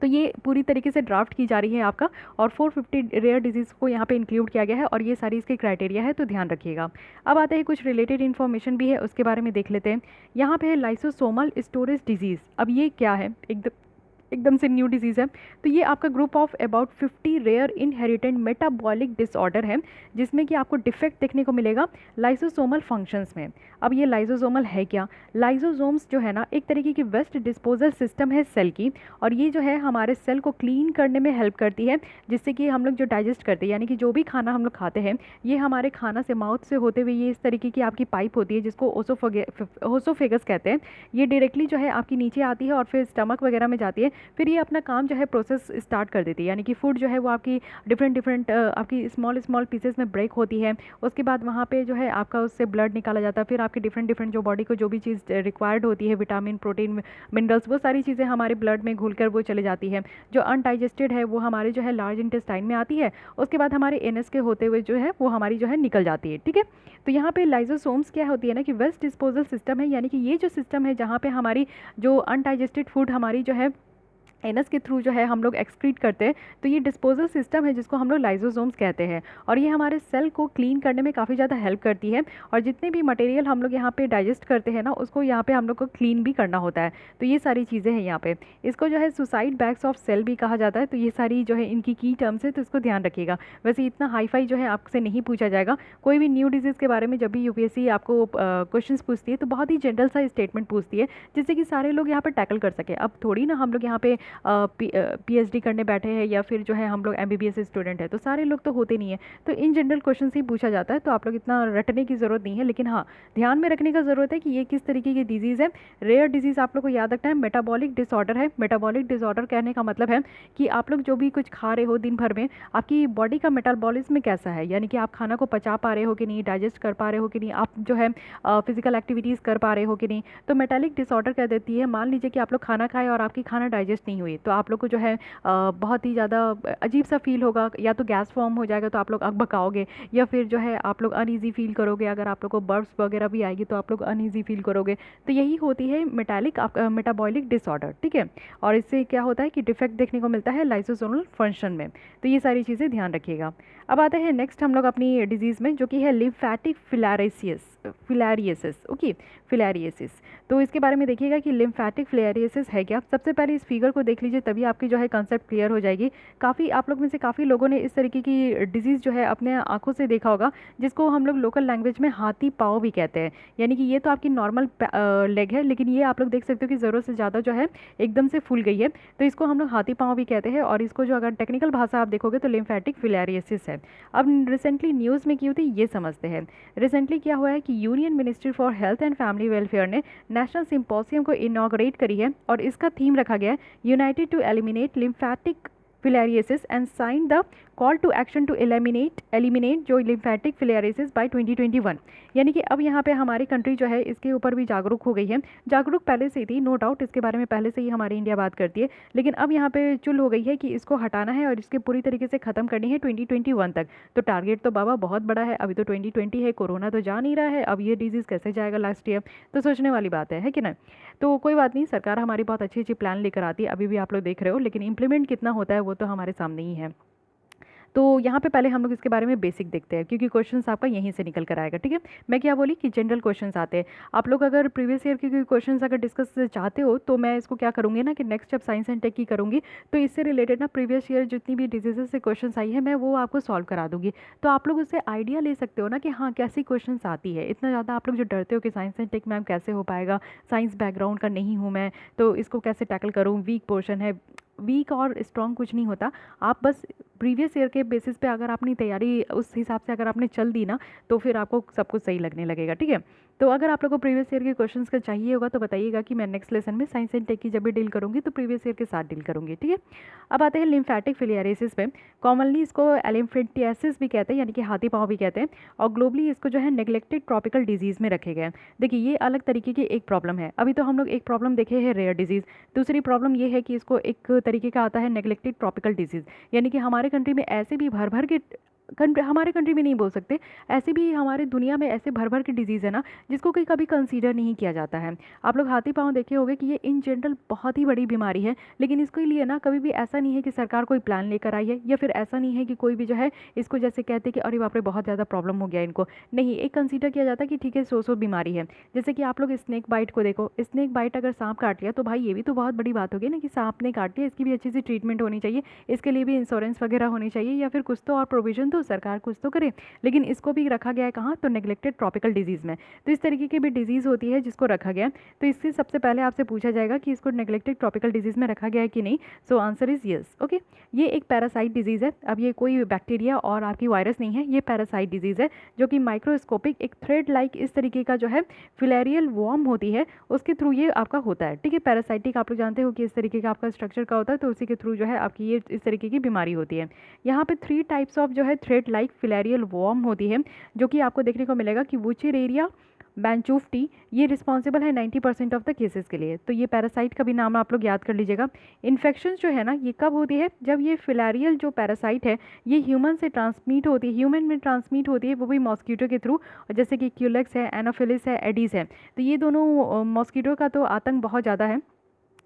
तो ये पूरी तरीके से ड्राफ्ट की जा रही है आपका, और 450 रेयर डिजीज़ को यहाँ पे इंक्लूड किया गया है, और ये सारी इसके क्राइटेरिया है, तो ध्यान रखिएगा। अब आते हैं कुछ रिलेटेड इन्फॉर्मेशन भी है, उसके बारे में देख लेते हैं। यहाँ पे है लाइसोसोमल स्टोरेज डिजीज़। अब ये क्या है, एकदम से न्यू डिजीज़ है। तो ये आपका group of about 50 rare inherited metabolic disorder है, जिसमें कि आपको डिफेक्ट देखने को मिलेगा लाइसोसोमल फंक्शंस में। अब ये लाइसोसोमल है क्या? लाइसोसोम्स जो है ना, एक तरीके की वेस्ट डिस्पोजल सिस्टम है सेल की, और ये जो है हमारे सेल को क्लीन करने में हेल्प करती है, जिससे कि हम लोग जो डाइजेस्ट करते हैं, यानी कि जो भी खाना हम लोग खाते हैं, ये हमारे खाना से माउथ से होते हुए ये इस तरीके की आपकी पाइप होती है, जिसको ओसोफेगस कहते हैं। ये डायरेक्टली जो है आपकी नीचे आती है और फिर स्टमक वगैरह में जाती है। फिर ये अपना काम जो है प्रोसेस स्टार्ट कर देती है, यानी कि फूड जो है वो आपकी डिफरेंट आपकी स्मॉल पीसेस में ब्रेक होती है। उसके बाद वहाँ पे जो है आपका उससे ब्लड निकाला जाता है। फिर आपकी डिफरेंट जो बॉडी को जो भी चीज़ रिक्वायर्ड होती है, विटामिन, प्रोटीन, मिनरल्स, वो सारी चीज़ें हमारे ब्लड में घुलकर वो चले जाती है। जो अनडाइजेस्टेड है वो हमारे जो है लार्ज इंटेस्टाइन में आती है। उसके बाद हमारे एनएस के होते हुए जो है वो हमारी जो है निकल जाती है। ठीक है, तो यहाँ पे लाइसोसोम्स क्या होती है ना, कि वेस्ट डिस्पोजल सिस्टम है, यानी कि ये जो सिस्टम है जहाँ पे हमारी जो अनडाइजेस्टेड फूड हमारी जो है एनस के थ्रू जो है हम लोग एक्सक्रीट करते हैं, तो ये डिस्पोजल सिस्टम है जिसको हम लोग लाइसोसोम्स कहते हैं, और ये हमारे सेल को क्लीन करने में काफ़ी ज़्यादा हेल्प करती है। और जितने भी मटेरियल हम लोग यहाँ पे डाइजेस्ट करते हैं ना, उसको यहाँ पे हम लोग को क्लीन भी करना होता है। तो ये सारी चीज़ें हैं यहाँ पे। इसको जो है सुसाइड बैग्स ऑफ सेल भी कहा जाता है। तो ये सारी जो है इनकी की टर्म्स है, तो इसको ध्यान रखिएगा। वैसे इतना हाई-फाई जो है आपसे नहीं पूछा जाएगा। कोई भी न्यू डिजीज़ के बारे में जब भी यूपीएससी आपको क्वेश्चंस पूछती है, तो बहुत ही जनरल सा स्टेटमेंट पूछती है, जिससे कि सारे लोग यहाँ पर टैकल कर सकें। अब थोड़ी ना हम लोग यहाँ पे पीएचडी करने बैठे हैं या फिर जो है हम लोग एमबीबीएस स्टूडेंट है, तो सारे लोग तो होते नहीं है। तो इन जनरल क्वेश्चन ही पूछा जाता है, तो आप लोग इतना रटने की ज़रूरत नहीं है। लेकिन हाँ, ध्यान में रखने का ज़रूरत है कि ये किस तरीके की डिजीज़ है। रेयर डिजीज़ आप लोग को याद रखना है, मेटाबॉलिक डिसऑर्डर है। मेटाबॉलिक डिसऑर्डर कहने का मतलब है कि आप लोग जो भी कुछ खा रहे हो दिन भर में, आपकी बॉडी का मेटाबॉलिज्म कैसा है, यानी कि आप खाना को पचा पा रहे हो कि नहीं, डाइजेस्ट कर पा रहे हो कि नहीं, आप जो है फिजिकल एक्टिविटीज़ कर पा रहे हो कि नहीं। तो मेटालिक डिसऑर्डर कह देती है, मान लीजिए कि आप लोग खाना खाए और आपकी खाना डाइजेस्ट नहीं हुई, तो आप लोग को जो है बहुत ही ज़्यादा अजीब सा फील होगा, या तो गैस फॉर्म हो जाएगा तो आप लोग अकबकाओगे, या फिर जो है आप लोग अनईजी फील करोगे। अगर आप लोग को बर्ड्स वगैरह भी आएगी तो आप लोग अनईजी फील करोगे। तो यही होती है मेटाबॉलिक डिसऑर्डर। ठीक है, और इससे क्या होता है कि डिफेक्ट देखने को मिलता है लाइसोसोमल फंक्शन में। तो ये सारी चीज़ें ध्यान रखिएगा। अब आते हैं नेक्स्ट हम लोग अपनी डिजीज़ में, जो कि है लिम्फेटिक फिलारियसिस। ओके, फिलारियसिस। तो इसके बारे में देखिएगा कि लिम्फेटिक फिलारियसिस है क्या। सबसे पहले इस फिगर को देख लीजिए, तभी आपकी जो है कंसेप्ट क्लियर हो जाएगी। काफ़ी आप लोग में से काफ़ी लोगों ने इस तरीके की डिजीज़ जो है अपने आंखों से देखा होगा, जिसको हम लोग लोकल लैंग्वेज में हाथी पाँव भी कहते हैं। यानी कि ये तो आपकी नॉर्मल लेग है, लेकिन ये आप लोग देख सकते हो कि ज़रूरत से ज़्यादा जो है एकदम से फूल गई है, तो इसको हम लोग हाथी पाँव भी कहते हैं। और इसको जो अगर टेक्निकल भाषा आप देखोगे तो लिम्फेटिक फिलारियसिस है। अब रिसेंटली न्यूज़ में की होती ये समझते हैं। रिसेंटली क्या हुआ है कि union ministry for health and family welfare ने नेशनल सिम्पोसियम को इनॉग्रेट करी है, और इसका थीम रखा गया है united to eliminate lymphatic filariasis and sign the call to action to eliminate जो लिम्फेटिक फिलारियसिस बाय 2021। यानी कि अब यहाँ पे हमारी कंट्री जो है इसके ऊपर भी जागरूक हो गई है। जागरूक पहले से ही थी, नो डाउट, इसके बारे में पहले से ही हमारी इंडिया बात करती है, लेकिन अब यहाँ पे चुल हो गई है कि इसको हटाना है और इसके पूरी तरीके से ख़त्म करनी है 2021 तक। तो टारगेट तो बाबा बहुत बड़ा है। अभी तो 2020 है, कोरोना तो जा नहीं रहा है, अब ये डिजीज़ कैसे जाएगा लास्ट ईयर, तो सोचने वाली बात है कि ना। तो कोई बात नहीं, सरकार हमारी बहुत अच्छी अच्छी प्लान लेकर आती है, अभी भी आप लोग देख रहे हो, लेकिन इंप्लीमेंट कितना होता है वो तो हमारे सामने ही है। तो यहाँ पे पहले हम लोग इसके बारे में बेसिक देखते हैं, क्योंकि क्वेश्चंस आपका यहीं से निकल कर आएगा। ठीक है, मैं क्या बोली कि जनरल क्वेश्चंस आते हैं। आप लोग अगर प्रीवियस ईयर के कोई क्वेश्चंस अगर डिस्कस चाहते हो, तो मैं इसको क्या करूँगी ना कि नेक्स्ट जब साइंस एंड टेक की करूँगी, तो इससे रिलेटेड ना प्रीवियस ईयर जितनी भी डिजीजेस से क्वेश्चन आई है, मैं वो आपको सॉल्व करा दूँगी। तो आप लोग उससे आइडिया ले सकते हो ना कि हाँ कैसी क्वेश्चन आती है। इतना ज़्यादा आप लोग जो डरते हो कि साइंस एंड टेक मैम कैसे हो पाएगा, साइंस बैकग्राउंड का नहीं हूँ मैं, तो इसको कैसे टैकल करूँ, वीक पोर्शन है। वीक और स्ट्रॉन्ग कुछ नहीं होता, आप बस प्रीवियस ईयर के बेसिस पे अगर अपनी तैयारी उस हिसाब से अगर आपने चल दी ना, तो फिर आपको सब कुछ सही लगने लगेगा, ठीक है। तो अगर आप लोग को प्रीवियस ईयर के क्वेश्चंस का चाहिए होगा तो बताइएगा कि मैं नेक्स्ट लेसन में साइंस एंड टेक की जब भी डील करूँगी तो प्रीवियस ईयर के साथ डील करूँगी, ठीक है। अब आते हैं लिम्फेटिक फिलियरिसिस पे। कॉमनली इसको एलिम्फेंटियासिस भी कहते हैं, यानी कि हाथी पाँव भी कहते हैं, और ग्लोबली इसको जो है नेग्लेक्टेड ट्रॉपिकल डिजीज़ में रखे गए हैं। देखिए ये अलग तरीके की एक प्रॉब्लम है। अभी तो हम लोग एक प्रॉब्लम देखे हैं रेयर डिजीज़, दूसरी प्रॉब्लम ये है कि इसको एक तरीके का आता है नेग्लेक्टेड ट्रॉपिकल डिजीज़, यानी कि हमारे कंट्री में ऐसे भी भर भर के हमारे कंट्री में नहीं बोल सकते, ऐसे भी हमारे दुनिया में ऐसे भर भर के डिजीज़ है ना जिसको कि कभी कंसीडर नहीं किया जाता है। आप लोग हाथी पाँव देखे होंगे कि ये इन जनरल बहुत ही बड़ी बीमारी है, लेकिन इसके लिए ना कभी भी ऐसा नहीं है कि सरकार कोई प्लान लेकर आई है, या फिर ऐसा नहीं है कि कोई भी जो है इसको जैसे कहते हैं कि अरे बाप रे बहुत ज़्यादा प्रॉब्लम हो गया इनको। नहीं, एक कंसीडर किया जाता है कि ठीक है सो बीमारी है। जैसे कि आप लोग स्नेक बाइट को देखो, स्नेक बाइट अगर सांप काट लिया तो भाई ये भी तो बहुत बड़ी बात होगी ना कि सांप ने काट लिया, इसकी भी अच्छी सी ट्रीटमेंट होनी चाहिए, इसके लिए भी इंश्योरेंस वगैरह होनी चाहिए, या फिर कुछ तो और प्रोविजन तो सरकार कुछ तो करे। लेकिन इसको भी रखा गया है कहाँ, तो नेग्लेक्टेड ट्रॉपिकल डिजीज़ में। तो इस तरीके की भी डिजीज़ होती है जिसको रखा गया। तो इससे सबसे पहले आपसे पूछा जाएगा कि इसको नेग्लेक्टेड ट्रॉपिकल डिजीज़ में रखा गया है कि नहीं। So answer is yes, okay. ये एक पैरासाइट डिजीज़ है। अब ये कोई बैक्टीरिया और आपकी वायरस नहीं है, ये पैरासाइट डिजीज़ है जो कि माइक्रोस्कोपिक एक थ्रेड लाइक इस तरीके का जो है फिलेरियल वॉर्म होती है, उसके थ्रू ये आपका होता है, ठीक है। पैरासाइटिक आप लोग जानते हो कि इस तरीके का आपका स्ट्रक्चर का होता है, तो उसी के थ्रू जो है आपकी ये इस तरीके की बीमारी होती है। यहाँ पे 3 टाइप्स ऑफ जो है थ्रेड लाइक फिलेरियल वॉर्म होती है, जो कि आपको देखने को मिलेगा कि वुचेरेरिया बैंचूफ्टी, ये रिस्पॉन्सिबल है 90% ऑफ द केसेस के लिए। तो ये पैरासाइट का भी नाम आप लोग याद कर लीजिएगा। इन्फेक्शन जो है ना ये कब होती है, जब ये फिलेरियल जो पैरासाइट है ये ह्यूमन से ट्रांसमिट होती है, ह्यूमन में ट्रांसमिट होती है, वो भी मॉस्किटो के थ्रू, जैसे कि क्यूलेक्स है, एनोफिलिस है, एडीज है। तो ये दोनों मॉस्किटो का तो आतंक बहुत ज़्यादा है।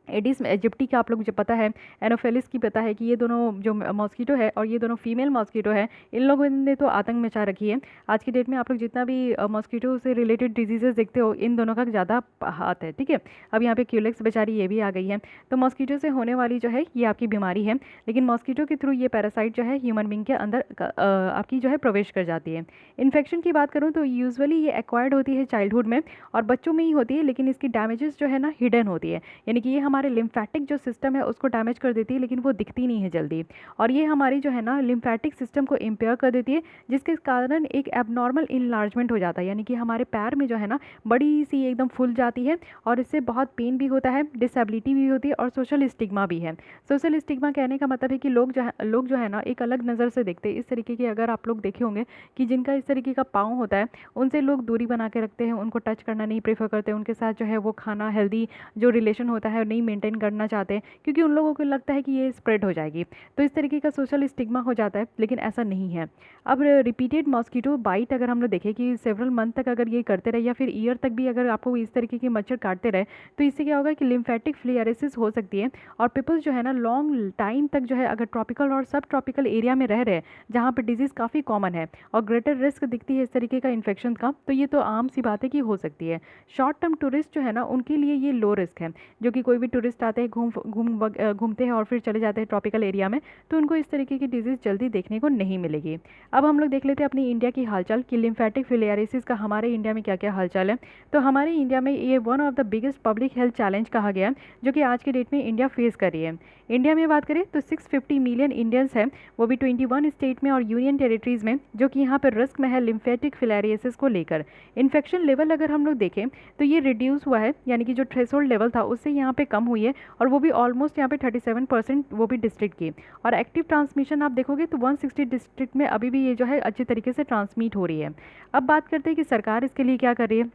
एडिस इजिप्टी का आप लोग मुझे पता है, एनोफेलिस की पता है कि ये दोनों जो मॉस्किटो है और ये दोनों फीमेल मॉस्किटो है, इन लोगों ने तो आतंक मचा रखी है। आज की डेट में आप लोग जितना भी मॉस्किटो से रिलेटेड डिजीजेस देखते हो, इन दोनों का ज़्यादा हाथ है, ठीक है। अब यहाँ पे क्यूलेक्स बेचारी ये भी आ गई है। तो मॉस्किटो से होने वाली जो है ये आपकी बीमारी है, लेकिन मॉस्किटो के थ्रू ये पैरासाइट जो है ह्यूमन बींग के अंदर आपकी जो है प्रवेश कर जाती है। इन्फेक्शन की बात करूँ तो यूजुअली ये एक्वायर्ड होती है चाइल्डहुड में और बच्चों में ही होती है, लेकिन इसकी डैमेजेस जो है ना हिडन होती है, यानी कि ये हमारे लिम्फेटिक जो सिस्टम है उसको डैमेज कर देती है, लेकिन वो दिखती नहीं है जल्दी। और ये हमारी जो है ना लिम्फेटिक सिस्टम को इम्पेयर कर देती है, जिसके कारण एक एबनॉर्मल इनलार्जमेंट हो जाता है, यानी कि हमारे पैर में जो है ना बड़ी सी एकदम फूल जाती है और इससे बहुत पेन भी होता है, डिसेबिलिटी भी होती है और सोशल स्टिग्मा भी है। सोशल स्टिग्मा कहने का मतलब है कि लोग जो है ना एक अलग नज़र से देखते हैं। इस तरीके के अगर आप लोग देखे होंगे कि जिनका इस तरीके का पाँव होता है उनसे लोग दूरी बना के रखते हैं, उनको टच करना नहीं प्रेफर करते, उनके साथ जो है वो खाना हेल्दी जो रिलेशन होता है नहीं मेंटेन करना चाहते हैं, क्योंकि उन लोगों को लगता है कि ये स्प्रेड हो जाएगी। तो इस तरीके का सोशल स्टिग्मा हो जाता है, लेकिन ऐसा नहीं है। अब रिपीटेड मॉस्किटो बाइट अगर हम लोग देखें कि सेवरल मंथ तक अगर ये करते रहे या फिर ईयर तक भी अगर आपको इस तरीके के मच्छर काटते रहे, तो इससे क्या होगा कि लिम्फेटिक फिलियरिसिस हो सकती है। और पीपल्स जो है ना लॉन्ग टाइम तक जो है अगर ट्रॉपिकल और सब ट्रॉपिकल एरिया में रह रहे जहाँ पर डिजीज़ काफ़ी कॉमन है और ग्रेटर रिस्क दिखती है इस तरीके का इन्फेक्शन का, तो ये तो आम सी बात है कि हो सकती है। शॉर्ट टर्म टूरिस्ट जो है ना उनके लिए ये लो रिस्क है, जो कि कोई भी टूरिस्ट आते हैं घूमते हैं और फिर चले जाते हैं ट्रॉपिकल एरिया में, तो उनको इस तरीके की डिजीज़ जल्दी देखने को नहीं मिलेगी। अब हम लोग देख लेते हैं अपनी इंडिया की हालचाल कि लिम्फेटिक फिलियरिसिस का हमारे इंडिया में क्या क्या हालचाल है। तो हमारे इंडिया में ये one of the biggest public health challenge कहा गया है, जो कि आज की डेट में इंडिया फेस कर रही है। इंडिया में बात करें तो 650 मिलियन इंडियंस हैं, वो भी 21 स्टेट में और यूनियन टेरिटरीज़ में, जो कि यहाँ पर रिस्क में है लिम्फेटिक फिलियरिसिस को लेकर। इन्फेक्शन लेवल अगर हम लोग देखें तो ये रिड्यूस हुआ है, यानी कि जो थ्रेशोल्ड लेवल था उससे यहाँ पे कम हुई है, और वो भी ऑलमोस्ट यहाँ पे 37%, वो भी डिस्ट्रिक्ट की। और एक्टिव ट्रांसमिशन आप देखोगे तो 160 डिस्ट्रिक्ट में अभी भी ये जो है अच्छे तरीके से ट्रांसमिट हो रही है। अब बात करते हैं कि सरकार इसके लिए क्या कर रही है।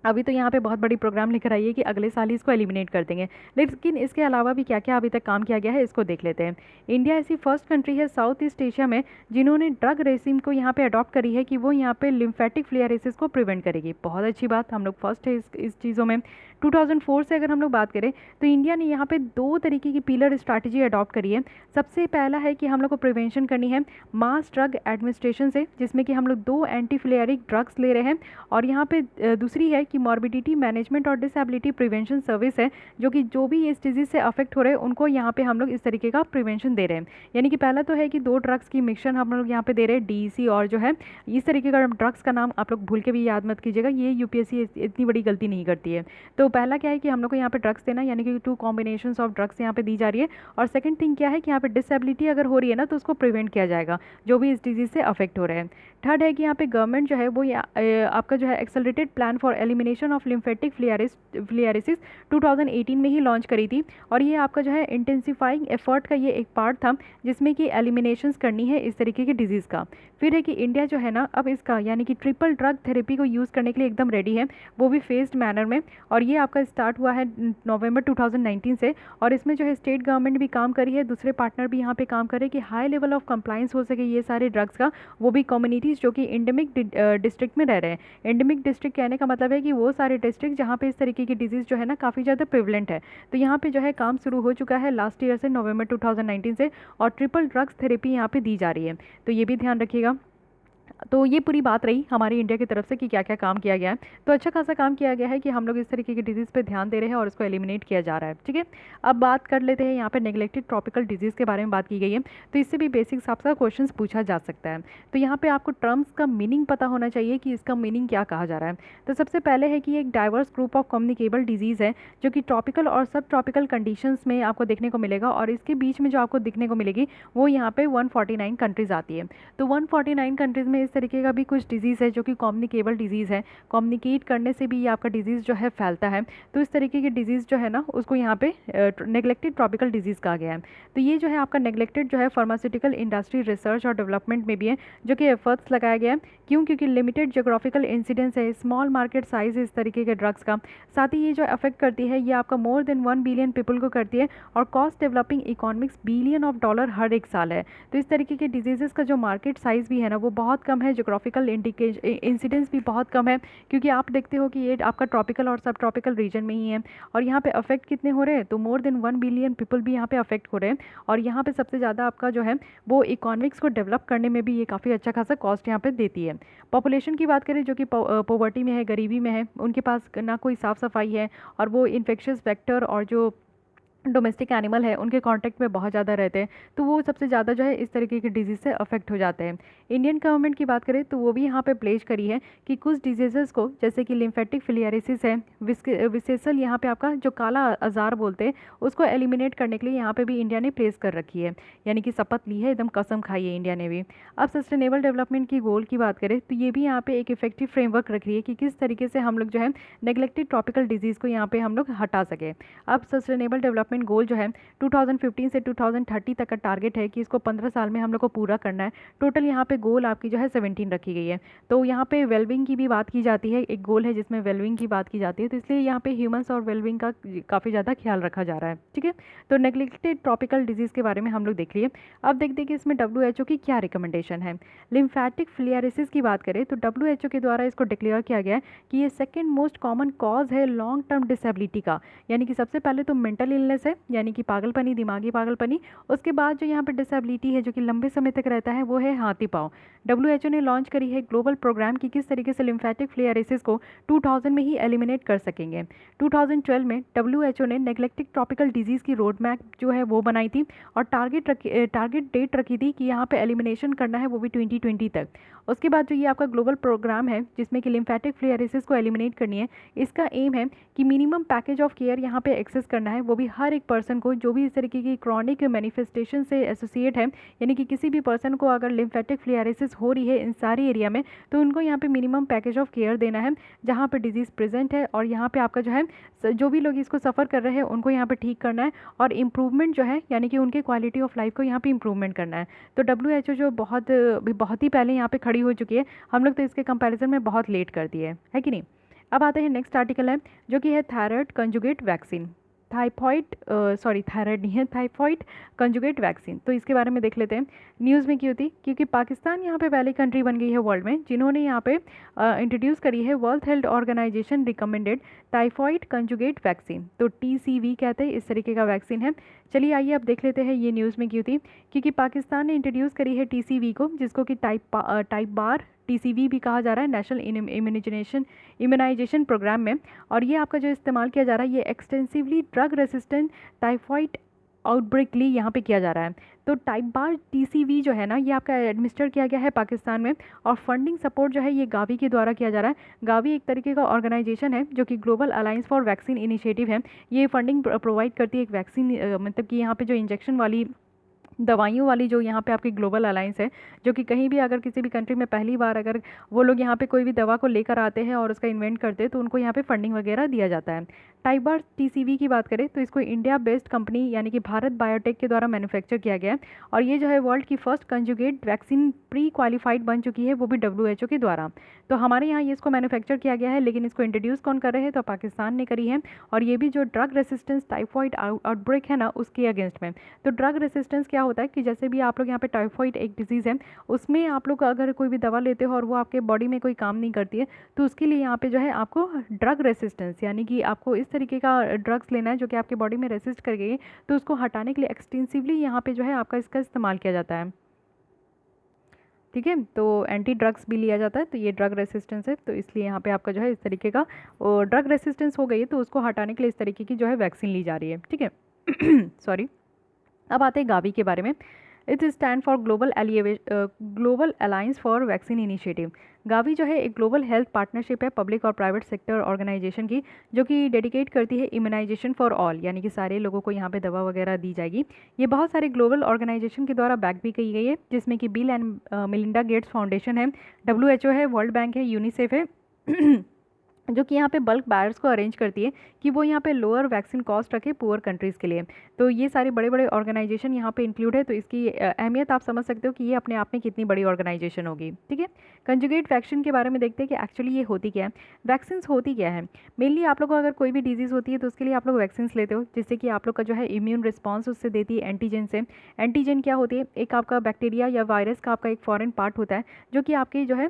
अभी तो यहाँ पे बहुत बड़ी प्रोग्राम लेकर आई है कि अगले साल ही इसको एलिमिनेट कर देंगे, लेकिन इसके अलावा भी क्या क्या अभी तक काम किया गया है इसको देख लेते हैं। इंडिया ऐसी फर्स्ट कंट्री है साउथ ईस्ट एशिया में जिन्होंने ड्रग रेजिम को यहाँ पे अडॉप्ट करी है कि वो यहाँ पे लिम्फेटिक फिलियरिसिस को प्रिवेंट करेगी। बहुत अच्छी बात, हम लोग फर्स्ट है इस चीज़ों में। 2004 से अगर हम लोग बात करें तो इंडिया ने यहाँ पे 2 तरीके की पिलर स्ट्रैटेजी अडॉप्ट करी है। सबसे पहला है कि हम लोग को प्रिवेंशन करनी है मास ड्रग एडमिनिस्ट्रेशन से, जिसमें कि हम लोग 2 एंटी फिलियरिक ड्रग्स ले रहे हैं, और यहाँ पे दूसरी है कि कि मॉर्बिडिटी मैनेजमेंट और डिसेबिलिटी प्रिवेंशन सर्विस है, जो कि जो भी इस डिजीज़ से अफेक्ट हो रहे हैं उनको यहाँ पे हम लोग इस तरीके का प्रिवेंशन दे रहे हैं। यानी कि पहला तो है कि 2 ड्रग्स की मिक्सचर हम लोग यहाँ पे दे रहे हैं, डीईसी और जो है इस तरीके का ड्रग्स का नाम आप लोग भूल के भी याद मत कीजिएगा, ये यूपीएससी इतनी बड़ी गलती नहीं करती है। तो पहला क्या है कि हम लोग को यहाँ पे ड्रग्स देना, यानी कि 2 कॉम्बिनेशन ऑफ ड्रग्स यहाँ पे दी जा रही है। और सेकंड थिंग क्या है कि यहाँ पे डिसेबिलिटी अगर हो रही है ना तो उसको प्रिवेंट किया जाएगा जो भी इस डिजीज़ से अफेक्ट हो रहे हैं। थर्ड है कि यहाँ पे गवर्नमेंट जो है वो आपका जो है accelerated plan for elimination of lymphatic filariasis 2018 में ही लॉन्च करी थी। और ये आपका जो है इंटेंसिफाइंग एफर्ट का ये एक पार्ट था जिसमें कि एलिमिनेशंस करनी है इस तरीके की डिजीज़ का। फिर है कि इंडिया जो है ना अब इसका यानी कि ट्रिपल ड्रग थेरेपी को यूज़ करने के लिए एकदम रेडी है, वो भी फेस्ड मैनर में। और ये आपका स्टार्ट हुआ है नवंबर 2019 से। और इसमें जो है स्टेट गवर्नमेंट भी काम करी है, दूसरे पार्टनर भी यहाँ पे काम कर रहे हैं कि हाई लेवल ऑफ कंप्लाइंस हो सके ये सारे ड्रग्स का, वो भी कम्युनिटीज़ जो कि एंडेमिक डिस्ट्रिक्ट में रह रहे हैं। एंडेमिक डिस्ट्रिक्ट कहने का मतलब है कि वो सारे डिस्ट्रिक्ट जहाँ पे इस तरीके की डिजीज़ जो है ना काफ़ी ज़्यादा प्रिवलेंट है। तो यहाँ पे जो है काम शुरू हो चुका है लास्ट ईयर से, नवंबर 2019 से, और ट्रिपल ड्रग्स थेरेपी यहाँ पे दी जा रही है। तो ये भी ध्यान रखिएगा। तो ये पूरी बात रही हमारी इंडिया की तरफ से कि क्या क्या काम किया गया है। तो अच्छा खासा काम किया गया है कि हम लोग इस तरीके की डिजीज़ पे ध्यान दे रहे हैं और उसको एलिमिनेट किया जा रहा है। ठीक है, अब बात कर लेते हैं यहाँ पे नेग्लेक्टेड ट्रॉपिकल डिजीज़ के बारे में बात की गई है। तो इससे भी बेसिक्स आपका क्वेश्चन पूछा जा सकता है। तो यहाँ पे आपको टर्म्स का मीनिंग पता होना चाहिए कि इसका मीनिंग क्या कहा जा रहा है। तो सबसे पहले है कि एक diverse group of communicable disease है जो कि ट्रॉपिकल और सब ट्रॉपिकल कंडीशंस में आपको देखने को मिलेगा। और इसके बीच में जो आपको दिखने को मिलेगी वो यहाँ पे 149 कंट्रीज़ आती है। तो 149 कंट्रीज़ में इस तरीके का भी कुछ डिजीज़ है जो कि कम्युनिकेबल डिजीज़ है, कम्युनिकेट करने से भी ये आपका डिजीज़ जो है फैलता है। तो इस तरीके की डिजीज़ जो है ना उसको यहाँ पे नेग्लेक्टेड ट्रॉपिकल डिजीज़ कहा गया है। तो ये जो है आपका नेग्लेक्टेड जो है फार्मास्यूटिकल इंडस्ट्री रिसर्च और डेवलपमेंट में भी है, जो कि एफर्ट्स लगाया गया है। क्यों? क्योंकि लिमिटेड जोग्राफिकल इंसिडेंस है, स्मॉल मार्केट साइज है इस तरीके के ड्रग्स का। साथ ही ये जो अफेक्ट करती है ये आपका मोर देन 1 बिलियन पीपल को करती है और cost developing economics billion of dollar हर एक साल है। तो इस तरीके के डिजीज़ का जो मार्केट साइज़ भी है ना वो बहुत कम है, जोग्राफिकल इंसिडेंस भी बहुत कम है, क्योंकि आप देखते हो कि ये आपका ट्रॉपिकल और सब ट्रॉपिकल रीजन में ही है। और यहाँ पे अफेक्ट कितने हो रहे हैं? तो मोर देन 1 बिलियन पीपल भी यहाँ पे अफेक्ट हो रहे हैं। और यहाँ पे सबसे ज़्यादा आपका जो है वो इकोनॉमिक्स को डेवलप करने में भी ये काफ़ी अच्छा खासा कॉस्ट यहाँ पे देती है। पॉपुलेशन की बात करें जो कि पॉवर्टी में है, गरीबी में है, उनके पास ना कोई साफ़ सफाई है और वो इन्फेक्शियस वेक्टर और जो डोमेस्टिक एनिमल है उनके कांटेक्ट में बहुत ज़्यादा रहते हैं, तो वो सबसे ज़्यादा जो है इस तरीके की डिजीज़ से अफेक्ट हो जाते हैं। इंडियन गवर्नमेंट की बात करें तो वो भी यहाँ पे प्लेज करी है कि कुछ डिजीज़ को, जैसे कि लिम्फेटिक फिलियरिसिस है, विसेसल यहाँ पे आपका जो काला आजार बोलते हैं, उसको एलिमिनेट करने के लिए यहाँ पे भी इंडिया ने प्लेस कर रखी है, यानी कि शपथ ली है, एकदम कसम खाई है इंडिया ने भी। अब सस्टेनेबल डेवलपमेंट की गोल की बात करें तो ये भी यहाँ पे एक इफेक्टिव फ्रेमवर्क रख रही है कि किस तरीके से हम लोग जो है नेग्लेक्टेड ट्रॉपिकल डिजीज़ को यहाँ पे हम लोग हटा सके। अब सस्टेनेबल डेवलपमेंट गोल जो है 2015 से 2030 तक का टारगेट है कि इसको 15 साल में हम लोग को पूरा करना है। टोटल यहाँ पे गोल आपकी जो है 17 रखी गई है। तो यहाँ पे वेलबिंग की भी बात की जाती है, एक गोल है जिसमें वेलबिंग की बात की जाती है, तो इसलिए यहाँ पे ह्यूमंस और वेलबिंग का काफ़ी ज़्यादा ख्याल रखा जा रहा है। ठीक है, तो नेग्लेक्टेड ट्रॉपिकल डिजीज़ के बारे में हम लोग देख लिए। अब देखते हैं कि इसमें WHO की क्या रिकमेंडेशन है। लिम्फेटिक फिलियरिसिस की बात करें तो WHO के द्वारा इसको डिक्लेयर किया गया है कि ये सेकेंड मोस्ट कॉमन कॉज है लॉन्ग टर्म डिसेबिलिटी का, यानी कि सबसे पहले तो मेंटल इलनेस है, यानी कि पागलपनी, दिमागी पागलपनी। उसके बाद जो यहाँ पे डिसेबिलिटी है जो कि लंबे समय तक रहता है वो है हाथी पाँव। WHO ने लॉन्च करी है ग्लोबल प्रोग्राम कि किस तरीके से लिम्फेटिक फिलियरिसिस को 2000 में ही एलिमिनेट कर सकेंगे। 2012 में WHO ने नेग्लेक्टेड ट्रॉपिकल डिजीज़ की रोड मैप जो है वो बनाई थी और टारगेट डेट रखी थी कि यहाँ पे एलिमिनेशन करना है, वो भी 2020 तक। उसके बाद जो ये आपका ग्लोबल प्रोग्राम है जिसमें कि लिम्फेटिक फिलियरिसिस को एलिमिनेट करनी है, इसका एम है कि मिनिमम पैकेज ऑफ केयर यहाँ पे एक्सेस करना है, वो भी हर एक पर्सन को जो भी इस तरीके की क्रॉनिक मैनिफेस्टेशन से एसोसिएट है, यानी कि किसी भी पर्सन को अगर लिम्फेटिक फिलियरिसिस हो रही है इन सारी एरिया में, तो उनको यहाँ पे मिनिमम पैकेज ऑफ केयर देना है जहाँ पे डिजीज़ प्रेजेंट है। और यहाँ पे आपका जो है जो भी लोग इसको सफ़र कर रहे हैं उनको यहाँ पे ठीक करना है और इम्प्रूवमेंट जो है यानी कि उनके क्वालिटी ऑफ लाइफ को यहाँ पे इम्प्रूवमेंट करना है। तो WHO जो बहुत ही पहले यहाँ पे खड़ी हो चुकी है, हम लोग तो इसके कंपैरिजन में बहुत लेट कर दिए है कि नहीं। अब आते हैं नेक्स्ट आर्टिकल है जो कि है थायराइड कंजुगेट वैक्सीन। थायराइड नहीं है, थाइफॉइड कंजुगेट वैक्सीन। तो इसके बारे में देख लेते हैं न्यूज़ में क्यों थी, क्योंकि पाकिस्तान यहाँ पे पहली कंट्री बन गई है वर्ल्ड में जिन्होंने यहाँ पे इंट्रोड्यूस करी है World Health Organization recommended typhoid conjugate vaccine. तो TCV कहते हैं, इस तरीके का वैक्सीन है। चलिए आइए अब देख लेते हैं ये न्यूज़ में क्यों थी, क्योंकि पाकिस्तान ने इंट्रोड्यूस करी है TCV को, जिसको कि टाइप बार TCV भी कहा जा रहा है, नेशनल इम्यूनाइजेशन प्रोग्राम में। और ये आपका जो इस्तेमाल किया जा रहा है ये extensively drug resistant typhoid outbreak के लिए यहाँ पे किया जा रहा है। तो टाइप बार TCV जो है ना ये आपका एडमिनिस्टर किया गया है पाकिस्तान में, और फंडिंग सपोर्ट जो है ये गावी के द्वारा किया जा रहा है। गावी एक तरीके का ऑर्गेनाइजेशन है जो कि global alliance for vaccine initiative है। ये फंडिंग प्रोवाइड करती है एक वैक्सीन, मतलब कि यहाँ पे जो इंजेक्शन वाली दवाइयों वाली जो यहाँ पे आपकी ग्लोबल अलायंस है, जो कि कहीं भी अगर किसी भी कंट्री में पहली बार अगर वो लोग यहाँ पे कोई भी दवा को लेकर आते हैं और उसका इन्वेंट करते हैं तो उनको यहाँ पे फंडिंग वगैरह दिया जाता है। टाइप बार TCV की बात करें तो इसको इंडिया बेस्ड कंपनी यानी कि भारत बायोटेक के द्वारा मैन्युफैक्चर किया गया है, और ये जो है वर्ल्ड की first conjugate vaccine pre qualified बन चुकी है, वो भी WHO के द्वारा। तो हमारे यहाँ ये इसको मैन्युफैक्चर किया गया है, लेकिन इसको इंट्रोड्यूस कौन कर रहे हैं तो पाकिस्तान ने करी है, और ये भी जो ड्रग रेसिस्टेंस टाइफॉइड आउटब्रेक है ना उसके अगेंस्ट में। तो ड्रग रेसिस्टेंस क्या होता है कि जैसे भी आप लोग यहाँ पे टाइफॉइड एक डिजीज़ है, उसमें आप लोग अगर कोई भी दवा लेते हो और वो आपके बॉडी में कोई काम नहीं करती है तो उसके लिए यहाँ पे जो है आपको ड्रग रेसिस्टेंस यानी कि आपको इस तरीके का ड्रग्स लेना है जो कि आपके बॉडी में रेसिस्ट कर गई, तो उसको हटाने के लिए एक्सटेंसिवली यहाँ पे जो है आपका इसका इस्तेमाल किया जाता है। ठीक है, तो एंटी ड्रग्स भी लिया जाता है, तो ये ड्रग रेसिस्टेंस है, तो इसलिए यहाँ पे आपका जो है इस तरीके का ड्रग रेसिस्टेंस हो गई है, तो उसको हटाने के लिए इस तरीके की जो है वैक्सीन ली जा रही है। ठीक है सॉरी। अब आते हैं गावी के बारे में। It stand for global alliance for vaccine initiative. Gavi जो है एक ग्लोबल हेल्थ पार्टनरशिप है पब्लिक और प्राइवेट सेक्टर ऑर्गेनाइजेशन की, जो कि डेडिकेट करती है इम्यूनाइजेशन फॉर ऑल, यानी कि सारे लोगों को यहाँ पे दवा वगैरह दी जाएगी। ये बहुत सारे ग्लोबल ऑर्गेनाइजेशन के द्वारा बैक भी की गई है, जिसमें कि bill and Melinda Gates foundation है, WHO है, वर्ल्ड बैंक है, यूनिसेफ है जो कि यहाँ पे बल्क बायर्स को अरेंज करती है कि वो यहाँ पे लोअर वैक्सीन कॉस्ट रखे पुअर कंट्रीज़ के लिए। तो ये सारे बड़े बड़े ऑर्गेनाइजेशन यहाँ पे इंक्लूड है, तो इसकी अहमियत आप समझ सकते हो कि ये अपने आप में कितनी बड़ी ऑर्गेनाइजेशन होगी। ठीक है, कंजुगेट वैक्सीन के बारे में देखते हैं कि एक्चुअली ये होती क्या है, वैक्सीन होती क्या है। मेनली आप लोग को अगर कोई भी डिजीज़ होती है तो उसके लिए आप लोग वैक्सीन लेते हो, जिससे कि आप लोग का जो है इम्यून रिस्पॉन्स उससे देती है एंटीजन से। एंटीजन क्या होती है, एक आपका बैक्टीरिया या वायरस का आपका एक फॉरेन पार्ट होता है जो कि आपके जो है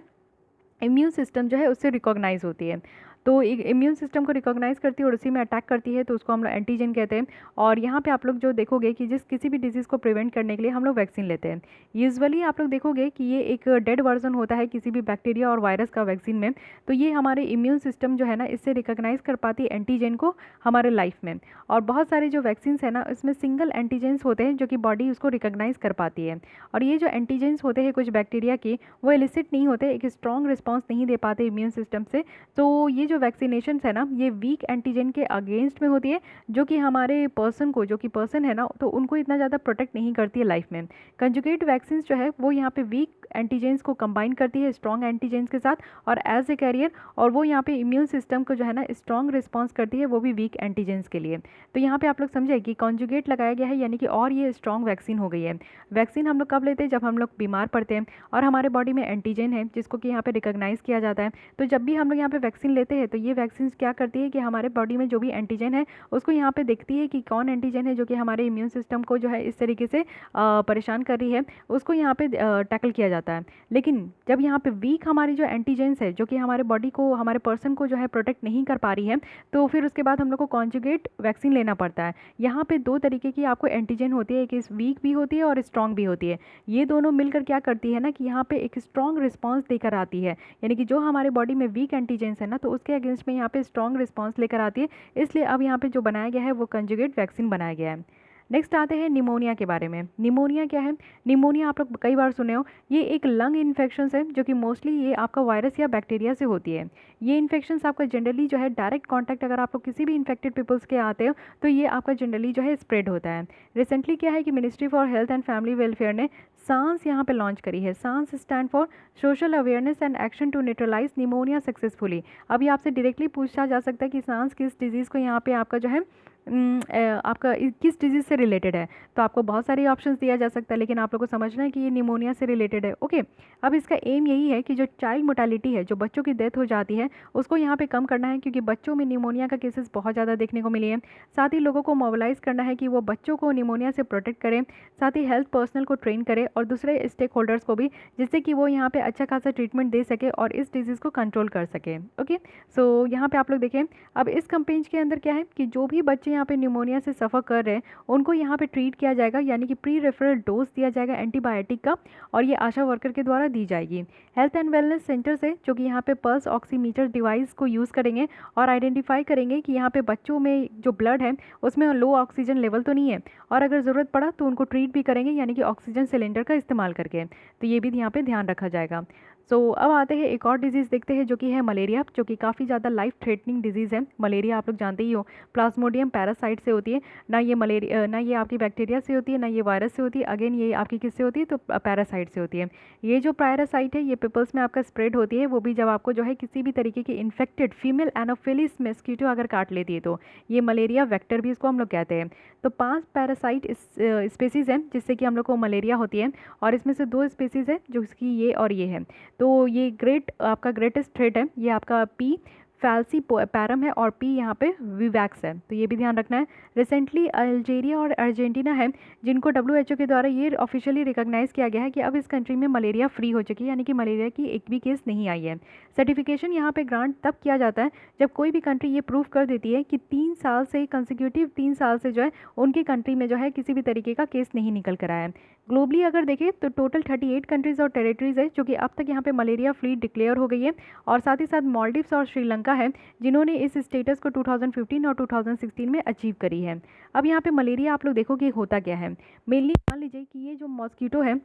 इम्यून सिस्टम जो है उससे रिकॉग्नाइज होती है। तो एक इम्यून सिस्टम को रिकॉग्नाइज करती है और उसी में अटैक करती है, तो उसको हम लोग एंटीजन कहते हैं। और यहाँ पे आप लोग जो देखोगे कि किसी भी डिजीज़ को प्रिवेंट करने के लिए हम लोग वैक्सीन लेते हैं। यूजुअली आप लोग देखोगे कि ये एक डेड वर्जन होता है किसी भी बैक्टीरिया और वायरस का वैक्सीन में, तो ये हमारे इम्यून सिस्टम जो है ना इससे रिकॉग्नाइज कर पाती है एंटीजन को हमारे लाइफ में। और बहुत सारे जो वैक्सीन है ना इसमें सिंगल एंटीजेंस होते हैं जो कि बॉडी उसको रिकॉग्नाइज कर पाती है। और ये जो एंटीजेंस होते हैं कुछ बैक्टीरिया की, वो एलिसिट नहीं होते, एक स्ट्रॉन्ग रिस्पॉन्स नहीं दे पाते इम्यून सिस्टम से। तो ये जो वैक्सीनेशन है ना ये वीक एंटीजन के अगेंस्ट में होती है, जो कि हमारे पर्सन को, जो कि पर्सन है ना तो उनको इतना ज़्यादा प्रोटेक्ट नहीं करती है लाइफ में। कंजुगेट वैक्सीन जो है वो यहाँ पे वीक एंटीजेंस को कंबाइन करती है स्ट्रॉन्ग एंटीजेंस के साथ और एज ए कैरियर, और वो यहाँ पे इम्यून सिस्टम को जो है ना स्ट्रॉन्ग रिस्पॉन्स करती है, वो भी वीक एंटीजेंस के लिए। तो यहाँ पे आप लोग समझे कि कॉन्जुगेट लगाया गया है, यानी कि और ये स्ट्रॉन्ग वैक्सीन हो गई है। वैक्सीन हम लोग कब लेते हैं, जब हम लोग बीमार पड़ते हैं और हमारे बॉडी में एंटीजन है जिसको कि यहाँ पे रिकॉग्नाइज किया जाता है। तो जब भी हम लोग यहाँ पे वैक्सीन लेते हैं तो ये वैक्सीन क्या करती है कि हमारे बॉडी में जो भी एंटीजन है उसको यहाँ पे देखती है कि कौन एंटीजन है जो कि हमारे इम्यून सिस्टम को जो है इस तरीके से परेशान कर रही है, उसको यहाँ पे टैकल किया जाता है। लेकिन जब यहाँ पे वीक हमारी जो एंटीजेंस है जो कि हमारे बॉडी को, हमारे पर्सन को जो है प्रोटेक्ट नहीं कर पा रही है, तो फिर उसके बाद हम लोग को कॉन्जुगेट वैक्सीन लेना पड़ता है। यहाँ पे दो तरीके की आपको एंटीजन होती है, एक वीक भी होती है और स्ट्रॉन्ग भी होती है। ये दोनों मिलकर क्या करती है ना कि यहाँ पे एक स्ट्रॉन्ग रिस्पॉन्स देकर आती है, यानी कि जो हमारे बॉडी में वीक एंटीजेंस है ना तो उसके अगेंस्ट में यहाँ पे स्ट्रॉन्ग रिस्पॉन्स लेकर आती है। इसलिए अब यहाँ पे जो बनाया गया है वो कंजुगेट वैक्सीन बनाया गया है। नेक्स्ट आते हैं निमोनिया के बारे में। निमोनिया क्या है, निमोनिया आप लोग कई बार सुने हो, ये एक लंग इन्फेक्शन है जो कि मोस्टली ये आपका वायरस या बैक्टीरिया से होती है। ये इन्फेक्शन आपका जनरली जो है डायरेक्ट कॉन्टैक्ट, अगर आप लोग किसी भी इन्फेक्टेड पीपल्स के आते हो तो ये आपका जनरली जो है स्प्रेड होता है। रिसेंटली क्या है कि ministry for health and family welfare ने सांस यहाँ पे लॉन्च करी है। SAANS stand for social awareness and action to neutralise pneumonia successfully. अभी आपसे डायरेक्टली पूछा जा सकता है कि सांस किस डिजीज़ को यहाँ पे आपका जो है आपका किस डिजीज़ से रिलेटेड है, तो आपको बहुत सारे ऑप्शंस दिया जा सकता है, लेकिन आप लोग को समझना है कि ये निमोनिया से रिलेटेड है। ओके, अब इसका एम यही है कि जो चाइल्ड मोर्टेलिटी है, जो बच्चों की डेथ हो जाती है, उसको यहाँ पे कम करना है, क्योंकि बच्चों में निमोनिया का केसेस बहुत ज़्यादा देखने को मिली है। साथ ही लोगों को मोबिलाइज़ करना है कि वो बच्चों को निमोनिया से प्रोटेक्ट करें, साथ ही हेल्थ पर्सनल को ट्रेन करें और दूसरे स्टेक होल्डर्स को भी, जिससे कि वो यहाँ पे अच्छा खासा ट्रीटमेंट दे सके और इस डिजीज़ को कंट्रोल कर सके। ओके, सो यहाँ पे आप लोग देखें, अब इस कैंपेन के अंदर क्या है कि जो भी बच्चे यहाँ पे न्यूमोनिया से सफ़र कर रहे हैं उनको यहाँ पे ट्रीट किया जाएगा, यानी कि प्री रेफरल डोज दिया जाएगा एंटीबायोटिक का, और ये आशा वर्कर के द्वारा दी जाएगी। हेल्थ एंड वेलनेस सेंटर से जो कि यहाँ पे पल्स ऑक्सीमीटर डिवाइस को यूज़ करेंगे और आइडेंटिफाई करेंगे कि यहाँ पे बच्चों में जो ब्लड है उसमें लो ऑक्सीजन लेवल तो नहीं है, और अगर ज़रूरत पड़ा तो उनको ट्रीट भी करेंगे, यानी कि ऑक्सीजन सिलेंडर का इस्तेमाल करके। तो ये भी यहाँ पे ध्यान रखा जाएगा। अब आते हैं एक और डिजीज़ देखते हैं जो कि है मलेरिया, जो कि काफ़ी ज़्यादा लाइफ थ्रेटनिंग डिजीज़ है। मलेरिया आप लोग जानते ही हो प्लाज्मोडियम पैरासाइट से होती है। ना ये मलेरिया, ना ये आपकी बैक्टीरिया से होती है, ना ये वायरस से होती है। अगेन ये आपकी किससे होती है, तो पैरासाइट से होती है। ये जो पैरासाइट है ये पिपल्स में आपका स्प्रेड होती है, वो भी जब आपको जो है किसी भी तरीके की इन्फेक्टेड फीमेल एनोफिलिस मस्कीटो अगर काट लेती है तो ये मलेरिया वेक्टर भी इसको हम लोग कहते हैं। तो 5 पैरासाइट स्पेसीज़ हैं जिससे कि हम लोग को मलेरिया होती है, और इसमें से 2 स्पेसीज़ है जो इसकी ये और ये है। तो ये आपका ग्रेटेस्ट थ्रेट है, ये आपका पी फैल्सी पैरम है और पी यहाँ पे विवैक्स है, तो ये भी ध्यान रखना है। रिसेंटली अल्जीरिया और अर्जेंटीना है जिनको WHO के द्वारा ये ऑफिशियली रिकॉग्नाइज़ किया गया है कि अब इस कंट्री में मलेरिया फ्री हो चुकी है, यानी कि मलेरिया की एक भी केस नहीं आई है। सर्टिफिकेशन यहाँ पे ग्रांट तब किया जाता है जब कोई भी कंट्री ये प्रूव कर देती है कि 3 साल से कंसेक्यूटिव 3 साल से जो है उनकी कंट्री में जो है किसी भी तरीके का केस नहीं निकल कर आया है। ग्लोबली अगर देखें तो टोटल 38 कंट्रीज़ और टेरिटरीज़ है जो कि अब तक यहाँ पे मलेरिया फ्री डिक्लेयर हो गई है, और साथ ही साथ मालदीव्स और श्रीलंका है जिन्होंने इस स्टेटस को 2015 और 2016 में अचीव करी है। अब यहाँ पे मलेरिया आप लोग देखो कि होता क्या है। मेनली मान लीजिए कि ये जो मॉस्किटो है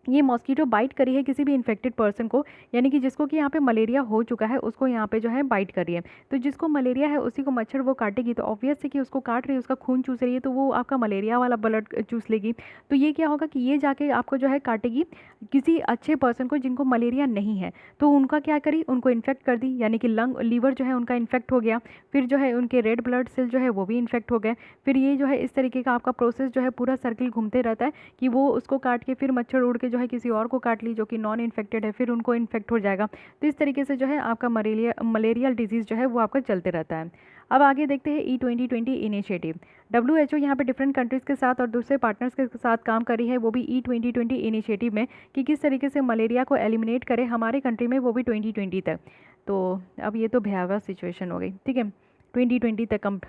ये मॉस्किटो बाइट करी है किसी भी इन्फेक्टेड पर्सन को, यानी कि जिसको कि यहाँ पे मलेरिया हो चुका है उसको यहाँ पे जो है बाइट कर रही है। तो जिसको मलेरिया है उसी को मच्छर वो काटेगी, तो ऑब्वियस है कि उसको काट रही है, उसका खून चूस रही है, तो वो आपका मलेरिया वाला ब्लड चूस लेगी। तो ये क्या होगा कि ये जाके आपको जो है काटेगी किसी अच्छे पर्सन को जिनको मलेरिया नहीं है, तो उनका क्या करी, उनको इन्फेक्ट कर दी, यानी कि लंग लीवर जो है उनका इन्फेक्ट हो गया, फिर जो है उनके रेड ब्लड सेल जो है वो भी इन्फेक्ट हो गए। फिर ये जो है इस तरीके का आपका प्रोसेस जो है पूरा सर्किल घूमते रहता है कि वो उसको काट के फिर मच्छर उड़ के जो है किसी और को काट ली जो कि नॉन इन्फेक्टेड है, फिर उनको इन्फेक्ट हो जाएगा। तो इस तरीके से जो है आपका मलेरियल डिजीज़ जो है वो आपका चलते रहता है। अब आगे देखते हैं E2020 इनिशिएटिव। WHO यहाँ पे डिफरेंट कंट्रीज़ के साथ और दूसरे पार्टनर्स के साथ काम कर रही है, वो भी E2020 इनिशिएटिव में, कि किस तरीके से मलेरिया को एलिमिनेट करे हमारे कंट्री में, वो भी 2020 तक। तो अब ये तो भयावह सिचुएशन हो गई, ठीक है, 2020 तक हम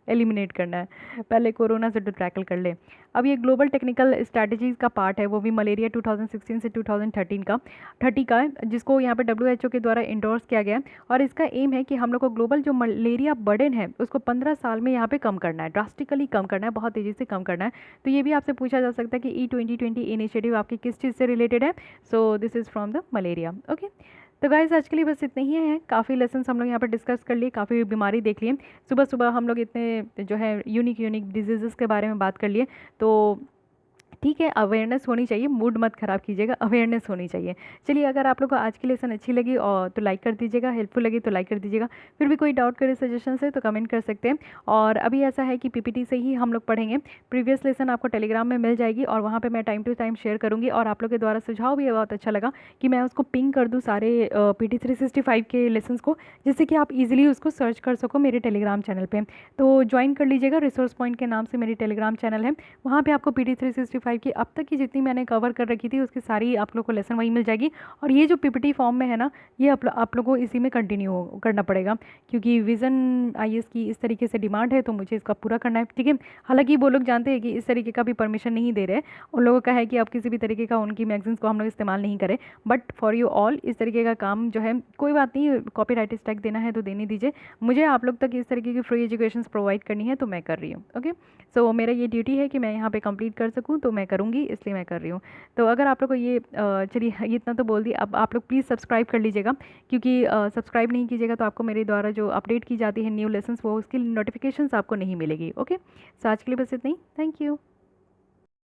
एलिमिनेट करना है, पहले कोरोना से तो टैकल कर ले। अब ये ग्लोबल टेक्निकल स्ट्रैटेजीज का पार्ट है, वो भी मलेरिया 2016 से 2030 का है, जिसको यहाँ पे WHO के द्वारा इंडोर्स किया गया है, और इसका एम है कि हम लोग को ग्लोबल जो मलेरिया बर्डन है उसको 15 साल में यहाँ पे कम करना है, ड्रास्टिकली कम करना है, बहुत तेज़ी से कम करना है। तो ये भी आपसे पूछा जा सकता है कि E2020 इनिशिएटिव आपकी किस चीज़ से रिलेटेड है। So this is from the malaria. Okay, तो गाइस आज के लिए बस इतने ही हैं। काफ़ी लेसन हम लोग यहाँ पर डिस्कस कर लिए, काफ़ी बीमारी देख लिए, सुबह सुबह हम लोग इतने जो है यूनिक डिजीज़ के बारे में बात कर लिए। तो ठीक है, अवेयरनेस होनी चाहिए, मूड मत ख़राब कीजिएगा, अवेयरनेस होनी चाहिए। चलिए, अगर आप लोग को आज की लेसन अच्छी लगी और तो लाइक कर दीजिएगा, हेल्पफुल लगी तो लाइक कर दीजिएगा। फिर भी कोई डाउट करे, सजेशन है तो कमेंट कर सकते हैं। और अभी ऐसा है कि PPT से ही हम लोग पढ़ेंगे, प्रीवियस लेसन आपको टेलीग्राम में मिल जाएगी और वहाँ पर मैं टाइम टू टाइम शेयर करूँगी। और आप लोग के द्वारा सुझाव भी बहुत अच्छा लगा कि मैं उसको पिंग कर दूँ सारे PT 365 के लेसन्स को, जिससे कि आप ईजिली उसको सर्च कर सको मेरे टेलीग्राम चैनल पर। तो ज्वाइन कर लीजिएगा, रिसोर्स पॉइंट के नाम से मेरी टेलीग्राम चैनल है, वहाँ पर आपको PT 365 की अब तक की जितनी मैंने कवर कर रखी थी उसकी सारी आप लोग को लेसन वही मिल जाएगी। और ये जो PPT फॉर्म में है ना, ये आप लोगों को इसी में कंटिन्यू करना पड़ेगा, क्योंकि विज़न IAS की इस तरीके से डिमांड है तो मुझे इसका पूरा करना है, ठीक है। हालांकि वो लोग जानते हैं कि इस तरीके का भी परमिशन नहीं दे रहे, उन लोगों का है कि आप किसी भी तरीके का उनकी मैगजीन्स को हम लोग इस्तेमाल नहीं करें, बट फॉर यू ऑल इस तरीके का काम जो है, कोई बात नहीं, कॉपीराइट स्ट्राइक देना है तो देने दीजिए, मुझे आप लोग तक इस तरीके की फ्री एजुकेशन प्रोवाइड करनी है तो मैं कर रही हूँ। ओके, सो मेरा ये ड्यूटी है कि मैं यहाँ पे कंप्लीट कर सकूँ, तो मैं करूँगी, इसलिए मैं कर रही हूँ। तो अगर आप लोग को ये चलिए ये इतना तो बोल दी, अब आप लोग प्लीज़ सब्सक्राइब कर लीजिएगा, क्योंकि सब्सक्राइब नहीं कीजिएगा तो आपको मेरे द्वारा जो अपडेट की जाती है न्यू लेसन्स वो उसकी नोटिफिकेशंस आपको नहीं मिलेगी। ओके, सो आज के लिए बस इतना ही, थैंक यू।